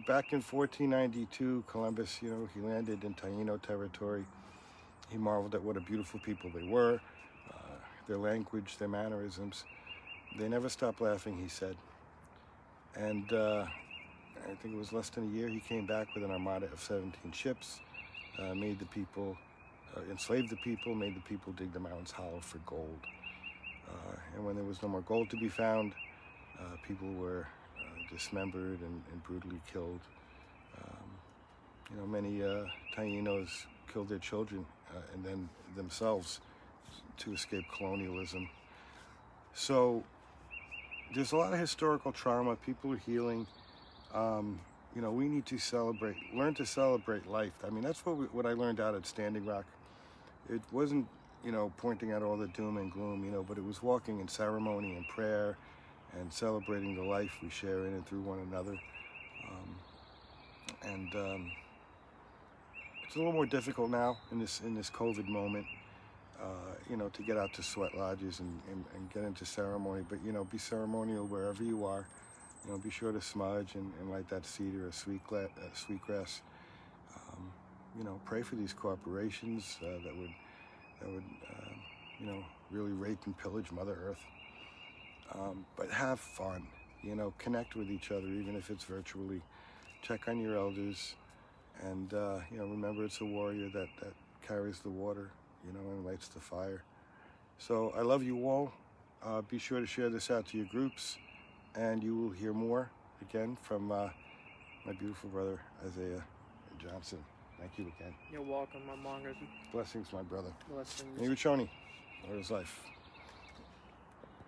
back in 1492, Columbus, he landed in Taino territory. He marveled at what a beautiful people they were, their language, their mannerisms. They never stopped laughing, he said. And I think it was less than a year, he came back with an armada of 17 ships, enslaved the people, made the people dig the mountains hollow for gold. And when there was no more gold to be found, people were dismembered and brutally killed. Many Tainos killed their children and then themselves to escape colonialism. So there's a lot of historical trauma. People are healing. We need to learn to celebrate life. I mean, that's what I learned out at Standing Rock. It wasn't, pointing out all the doom and gloom, but it was walking in ceremony and prayer and celebrating the life we share in and through one another. It's a little more difficult now in this COVID moment, to get out to sweat lodges and get into ceremony. But, be ceremonial wherever you are. Be sure to smudge and light that cedar or sweetgrass. Pray for these corporations that would really rape and pillage Mother Earth. But have fun, connect with each other, even if it's virtually. Check on your elders, and remember it's a warrior that carries the water, and lights the fire. So I love you all. Be sure to share this out to your groups, and you will hear more again from my beautiful brother Isaiah Johnson. Thank you again. You're welcome, my mongers. Blessings, my brother. Blessings. Niruchoni, Lord is life.